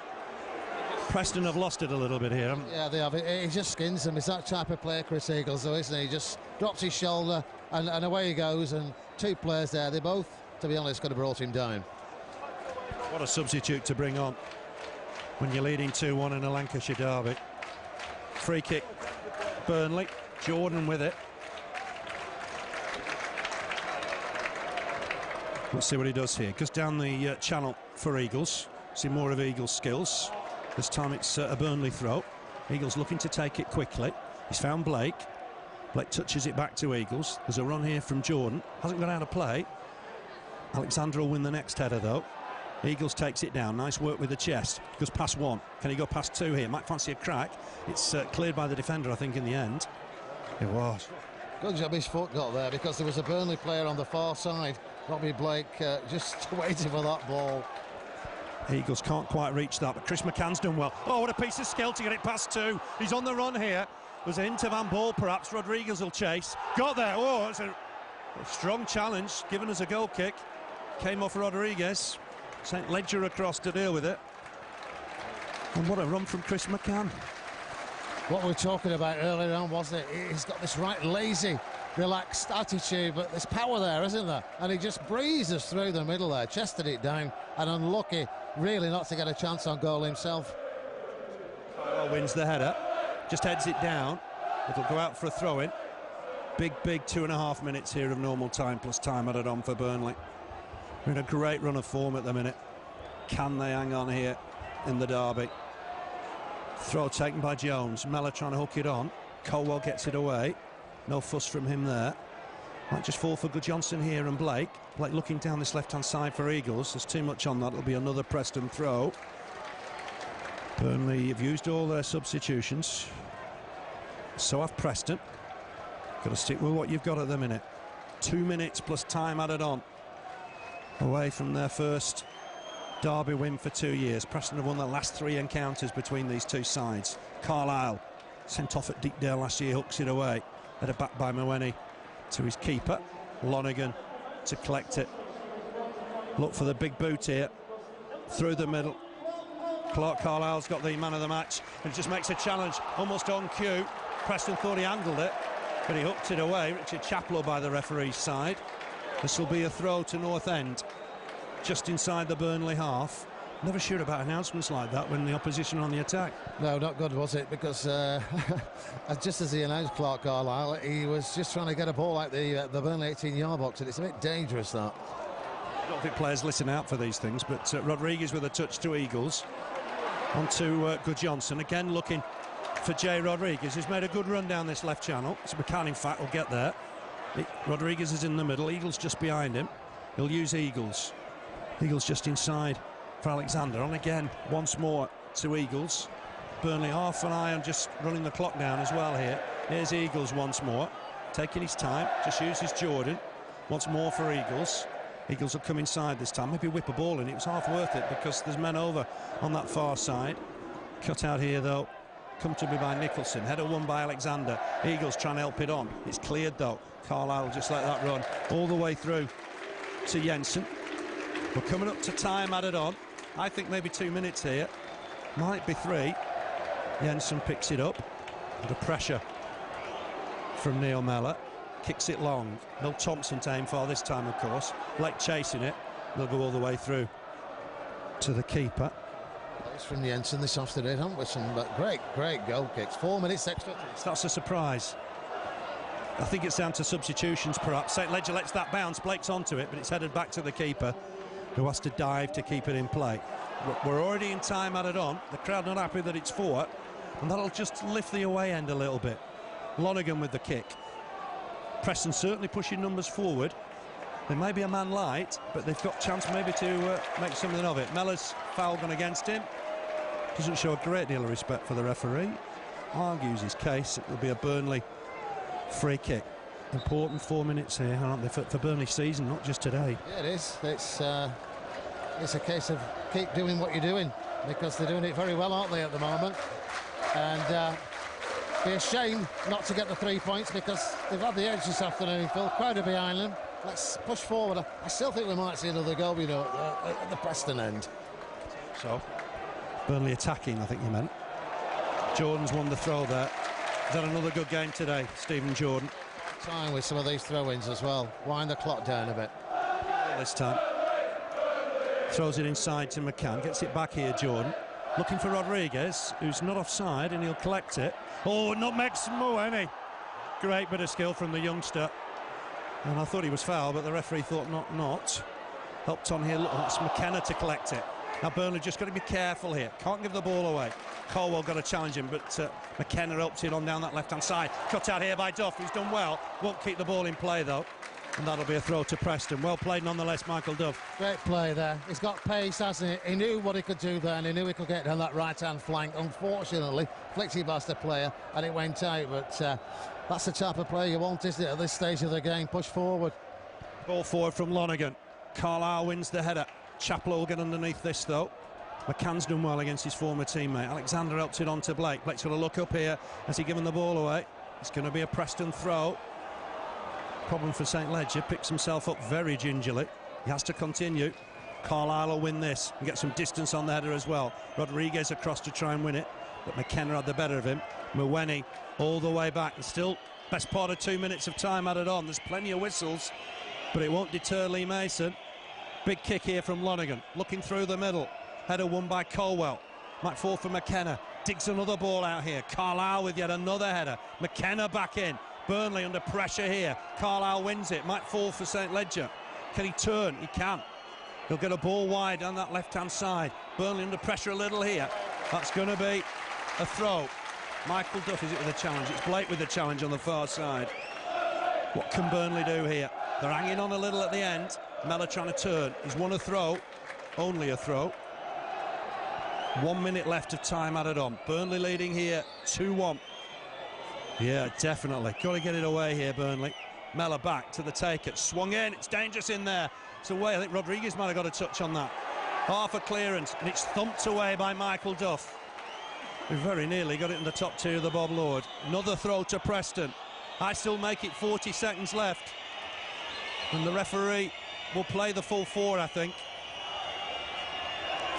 Preston have lost it a little bit here, haven't they? Yeah, they have. He just skins them. It's that type of player, Chris Eagles, though, isn't he? He just drops his shoulder and away he goes. And two players there, they both, to be honest, could have brought him down. What a substitute to bring on when you're leading 2-1 in a Lancashire derby. Free kick, Burnley. Jordan with it. Let's see what he does here. Goes down the channel for Eagles. See more of Eagles' skills. This time it's a Burnley throw. Eagles looking to take it quickly. He's found Blake. Blake touches it back to Eagles. There's a run here from Jordan. Hasn't got out of play. Alexander will win the next header though. Eagles takes it down. Nice work with the chest. Goes past one. Can he go past two here? Might fancy a crack. It's cleared by the defender, I think, in the end. It was. Good job his foot got there, because there was a Burnley player on the far side. Robbie Blake just waiting for that ball. Eagles can't quite reach that, but Chris McCann's done well. Oh, what a piece of skill to get it past two. He's on the run here. Was a hint of handball, perhaps. Rodriguez will chase. Got there. Oh, it's a strong challenge, given us a goal kick. Came off Rodriguez. Sent Ledger across to deal with it. And what a run from Chris McCann. What we were talking about earlier on, wasn't it? He's got this right lazy, relaxed attitude, but there's power there, isn't there? And he just breezes through the middle there, chested it down, and unlucky really not to get a chance on goal himself. Well, wins the header, just heads it down. It'll go out for a throw-in. Big 2.5 minutes here of normal time plus time added on for Burnley. We're in a great run of form at the minute. Can they hang on here in the derby? Throw taken by Jones. Mellor trying to hook it on. Colwell gets it away. No fuss from him there. Might just fall for Johnson here and Blake. Blake looking down this left-hand side for Eagles. There's too much on that. It'll be another Preston throw. Burnley have used all their substitutions. So have Preston. Got to stick with what you've got at the minute. 2 minutes plus time added on. Away from their first derby win for 2 years. Preston have won the last 3 encounters between these two sides. Carlisle, sent off at Deepdale last year, hooks it away. Headed back by Mawene to his keeper. Lonergan to collect it. Look for the big boot here. Through the middle. Clark Carlisle's got the man of the match. And just makes a challenge almost on cue. Preston thought he angled it, but he hooked it away. Richard Chaplow by the referee's side. This will be a throw to North End, just inside the Burnley half. Never sure about announcements like that when the opposition are on the attack. No, not good, was it? Because just as he announced Clark Carlisle, he was just trying to get a ball out the Burnley 18-yard box, and it's a bit dangerous, that. I don't think players listen out for these things, but Rodriguez with a touch to Eagles. On to Johnson, again looking for Jay Rodriguez, who's made a good run down this left channel. So McCann, in fact, will get there. Rodriguez is in the middle, Eagles just behind him. He'll use Eagles. Eagles just inside for Alexander. On again, once more to Eagles. Burnley half an eye on just running the clock down as well here. Here's Eagles once more, taking his time, just uses Jordan. Once more for Eagles. Eagles will come inside this time, maybe whip a ball in. It was half worth it because there's men over on that far side. Cut out here though, comfortably by Nicholson. Header won by Alexander. Eagles trying to help it on. It's cleared though. Carlisle just let that run all the way through to Jensen. We're coming up to time added on. I think maybe 2 minutes here. Might be 3. Jensen picks it up. Under pressure from Neil Mellor. Kicks it long. No Thompson to aim for this time, of course. Blake chasing it. They'll go all the way through to the keeper. It's from Jensen this afternoon, haven't we? Some great goal kicks. 4 minutes extra. That's a surprise. I think it's down to substitutions, perhaps. St. Ledger lets that bounce. Blake's onto it, but it's headed back to the keeper, who has to dive to keep it in play. We're already in time added on. The crowd not happy that it's 4, and that'll just lift the away end a little bit. Lonergan with the kick. Preston certainly pushing numbers forward. They may be a man light, but they've got chance maybe to make something of it. Mellor's foul gone against him. Doesn't show a great deal of respect for the referee. Argues his case. It will be a Burnley free kick. Important 4 minutes here, aren't they, for Burnley season, not just today. Yeah, it is. It's a case of keep doing what you're doing, because they're doing it very well, aren't they, at the moment? And Be a shame not to get the 3 points because they've had the edge this afternoon, Phil. Crowd are behind them. Let's push forward. I still think we might see another goal, you know, at the Preston end. So, Burnley attacking, I think you meant. Jordan's won the throw there. He's had another good game today, Stephen Jordan. Time with some of these throw-ins as well. Wind the clock down a bit. This time. Throws it inside to McCann. Gets it back here, Jordan. Looking for Rodriguez, who's not offside, and he'll collect it. Oh, nutmegs Moeni. Great bit of skill from the youngster. And I thought he was foul, but the referee thought not. Helped on here. Look, it's McKenna to collect it. Now Burnley just got to be careful here. Can't give the ball away. Colwell got to challenge him, but McKenna helped it on down that left-hand side. Cut out here by Duff, who's done well. Won't keep the ball in play, though. And that'll be a throw to Preston. Well played nonetheless, Michael Duff. Great play there. He's got pace, hasn't he? He knew what he could do there, and he knew he could get down that right-hand flank. Unfortunately, flicked it past the player, and it went out. But that's the type of player you want, isn't it, at this stage of the game? Push forward. Ball forward from Lonergan. Carlisle wins the header. Chaplow will get underneath this, though. McCann's done well against his former teammate. Alexander helps it on to Blake. Blake's got to look up here. Has he given the ball away? It's going to be a Preston throw. Problem for St Ledger, picks himself up very gingerly. He has to continue. Carlisle will win this and get some distance on the header as well. Rodriguez across to try and win it, but McKenna had the better of him. Moeni all the way back. There's still best part of 2 minutes of time added on. There's plenty of whistles, but it won't deter Lee Mason. Big kick here from Lonergan, looking through the middle. Header won by Colwell. Might fall for McKenna. Digs another ball out here. Carlisle with yet another header. McKenna back in. Burnley under pressure here. Carlisle wins it. Might fall for St Ledger. Can he turn? He can. He'll get a ball wide on that left-hand side. Burnley under pressure a little here. That's going to be a throw. Michael Duff is it with a challenge. It's Blake with the challenge on the far side. What can Burnley do here? They're hanging on a little at the end. Mellor trying to turn. He's won a throw. Only a throw. 1 minute left of time added on. Burnley leading here 2-1. Yeah, definitely. Got to get it away here, Burnley. Mellor back to the take it. Swung in. It's dangerous in there. It's away. I think Rodriguez might have got a touch on that. Half a clearance, and it's thumped away by Michael Duff, who very nearly got it in the top tier of the Bob Lord. Another throw to Preston. I still make it 40 seconds left. And the referee will play the full 4, I think.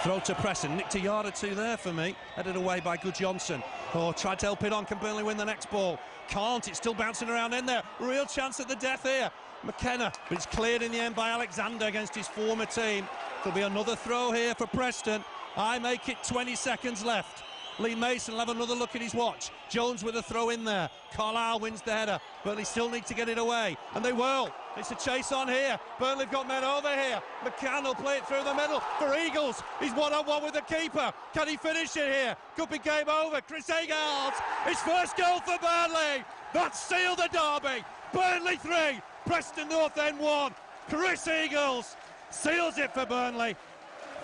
Throw to Preston. Nicked a yard or two there for me. Headed away by Gudjonsson. Oh, tried to help it on. Can Burnley win the next ball? Can't. It's still bouncing around in there. Real chance at the death here. McKenna, but it's cleared in the end by Alexander against his former team. There'll be another throw here for Preston. I make it 20 seconds left. Lee Mason will have another look at his watch. Jones with a throw in there. Carlisle wins the header. Burnley still need to get it away, and they will. It's a chase on here. Burnley have got men over here. McCann will play it through the middle for Eagles. He's one-on-one with the keeper. Can he finish it here? Could be game over. Chris Eagles, his first goal for Burnley. That sealed the derby. Burnley 3, Preston North End 1. Chris Eagles seals it for Burnley.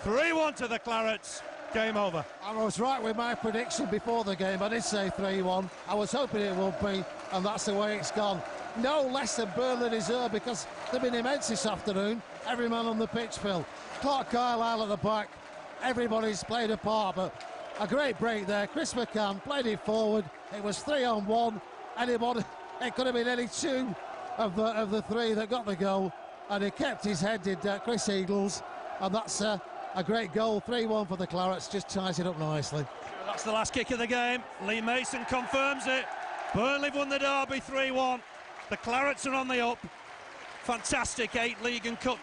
3-1 to the Clarets. Game over. I was right with my prediction before the game. I did say 3-1. I was hoping it would be, and that's the way it's gone. No less than Burnley deserve, because they've been immense this afternoon. Every man on the pitch, Phil. Clark Carlisle at the back. Everybody's played a part, but a great break there. Chris McCann played it forward. It was 3-on-1. Anybody, it could have been any two of the three that got the goal, and he kept his head, did Chris Eagles, and that's a great goal. 3-1 for the Clarets, just ties it up nicely. That's the last kick of the game. Lee Mason confirms it. Burnley won the derby 3-1. The Clarets are on the up. Fantastic 8 League and Cup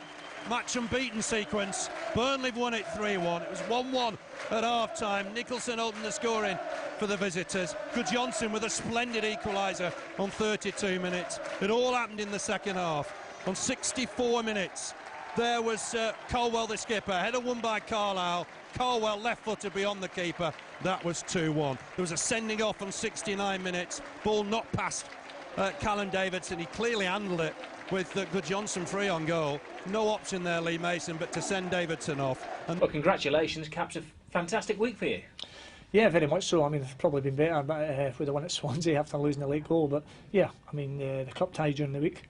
match unbeaten sequence. Burnley won it 3-1. It was 1-1 at half-time. Nicholson opened the scoring for the visitors. Gudjonsson with a splendid equaliser on 32 minutes. It all happened in the second half. On 64 minutes, there was Colwell, the skipper. Header won by Carlisle. Colwell left-footed beyond the keeper. That was 2-1. There was a sending off on 69 minutes. Ball not past Callum Davidson. He clearly handled it with Gudjonsson free on goal. No option there, Lee Mason, but to send Davidson off. And well, congratulations, Caps. A fantastic week for you. Yeah, very much so. I mean, it's probably been better with the one at Swansea after losing the late goal. But yeah, I mean, the cup tie during the week.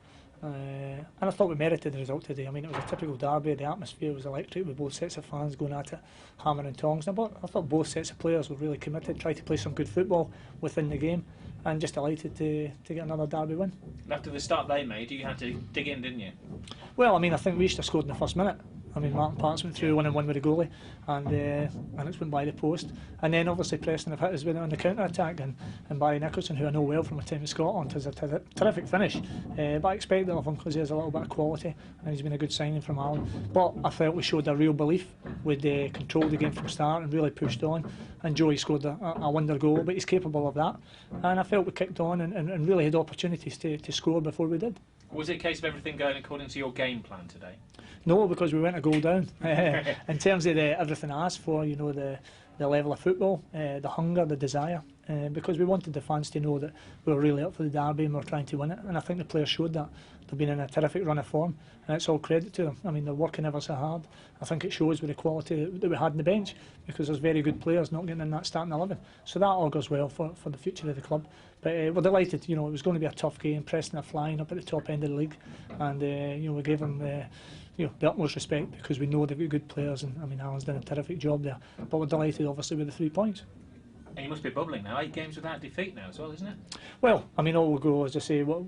And I thought we merited the result today. I mean, it was a typical derby. The atmosphere was electric with both sets of fans going at it, hammer and tongs. I thought both sets of players were really committed, tried to play some good football within the game. and just delighted to get another derby win. After the start they made, you had to dig in, didn't you? Well, I mean, I think we should have scored in the first minute. I mean, Martin Parks went through 1-on-1 with the goalie, and it's went by the post. And then obviously Preston have hit us with it on the counter attack, and Barry Nicholson, who I know well from my time in Scotland, has a terrific finish. But I expect that of him because he has a little bit of quality, and he's been a good signing from Alan. But I felt we showed a real belief. We'd controlled the game from start and really pushed on. And Joey scored a wonder goal, but he's capable of that. And I felt we kicked on and really had opportunities to score before we did. Was it a case of everything going according to your game plan today? No, because we went a goal down. In terms of everything I asked for, you know, the level of football, the hunger, the desire, because we wanted the fans to know that we were really up for the derby and we were trying to win it. And I think the players showed that. They've been in a terrific run of form, and it's all credit to them. I mean, they're working ever so hard. I think it shows with the quality that we had in the bench, because there's very good players not getting in that starting 11. So that all goes well for the future of the club. But we're delighted. You know, it was going to be a tough game. Preston are flying up at the top end of the league, and you know, we gave them the utmost respect because we know they've got good players, and I mean, Alan's done a terrific job there. But we're delighted, obviously, with the 3 points. And you must be bubbling now. 8 games without defeat now as well, isn't it? Well, I mean, all will go, as I say, well,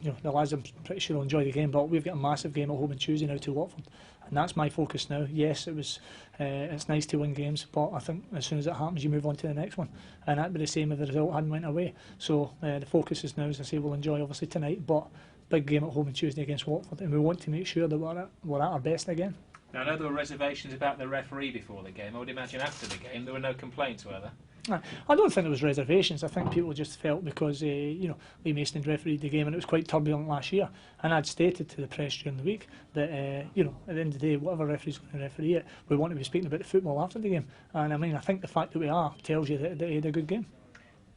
you know, the lads, I'm pretty sure will enjoy the game, but we've got a massive game at home on Tuesday now to Watford, and that's my focus now. Yes, it's nice to win games, but I think as soon as it happens, you move on to the next one, and that'd be the same if the result hadn't went away. So the focus is now, as I say, we'll enjoy obviously tonight, but big game at home on Tuesday against Watford, and we want to make sure that we're at our best again. Now, I know there were reservations about the referee before the game. I would imagine after the game there were no complaints, were there? I don't think there was reservations. I think people just felt because you know, Lee Mason had refereed the game and it was quite turbulent last year, and I'd stated to the press during the week that you know, at the end of the day, whatever referee's going to referee it, we want to be speaking about the football after the game. And I mean, I think the fact that we are tells you that he had a good game.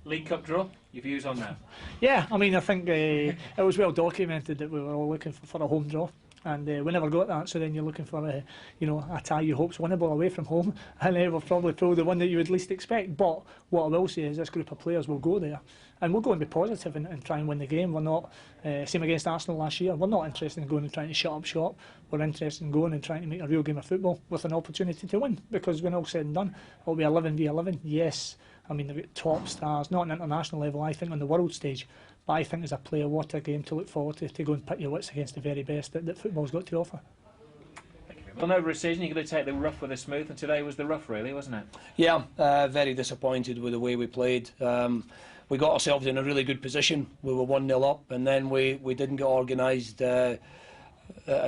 League Cup draw, your views on that? Yeah, I mean, I think it was well documented that we were all looking for a home draw. And we never got that, so then you're looking for you know, a tie you hope's winnable away from home, and we've probably pulled the one that you would least expect. But what I will say is this group of players will go there, and we'll go and be positive and try and win the game. We're not, same against Arsenal last year, we're not interested in going and trying to shut up shop. We're interested in going and trying to make a real game of football with an opportunity to win, because when all said and done, it'll be 11v11, yes. I mean, they've got top stars, not on an international level, I think, on the world stage. But I think as a player, what a game to look forward to go and pit your wits against the very best that football's got to offer. Well, over a season, you're going to take the rough with the smooth, and today was the rough, really, wasn't it? Yeah, very disappointed with the way we played. We got ourselves in a really good position. We were 1-0 up, and then we didn't get organised a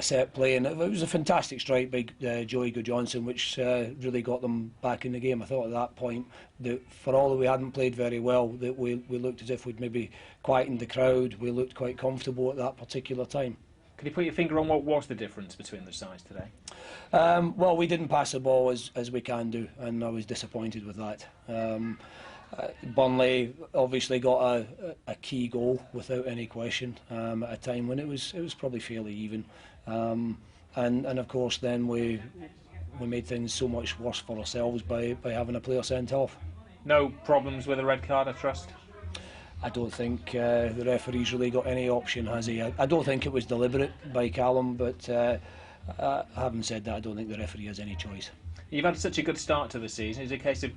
set play, and it was a fantastic strike by Joey Johnson, which really got them back in the game. I thought at that point that for all that we hadn't played very well, that we looked as if we'd maybe quietened the crowd. We looked quite comfortable at that particular time. Can you put your finger on what was the difference between the sides today? Well, we didn't pass the ball as we can do, and I was disappointed with that. Burnley obviously got a key goal without any question at a time when it was probably fairly even, and of course then we made things so much worse for ourselves by having a player sent off. No problems with a red card, I trust? I don't think the referee's really got any option, has he? I don't think it was deliberate by Callum, but having said that, I don't think the referee has any choice. You've had such a good start to the season. Is it a case of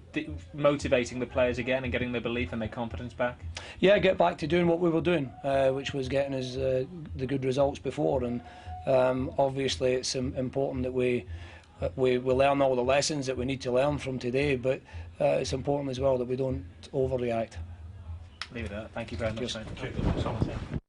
motivating the players again and getting their belief and their confidence back? Yeah, get back to doing what we were doing, which was getting us the good results before. And obviously it's important that we learn all the lessons that we need to learn from today, but it's important as well that we don't overreact. Leave it at that. Thank you very much. Thank you.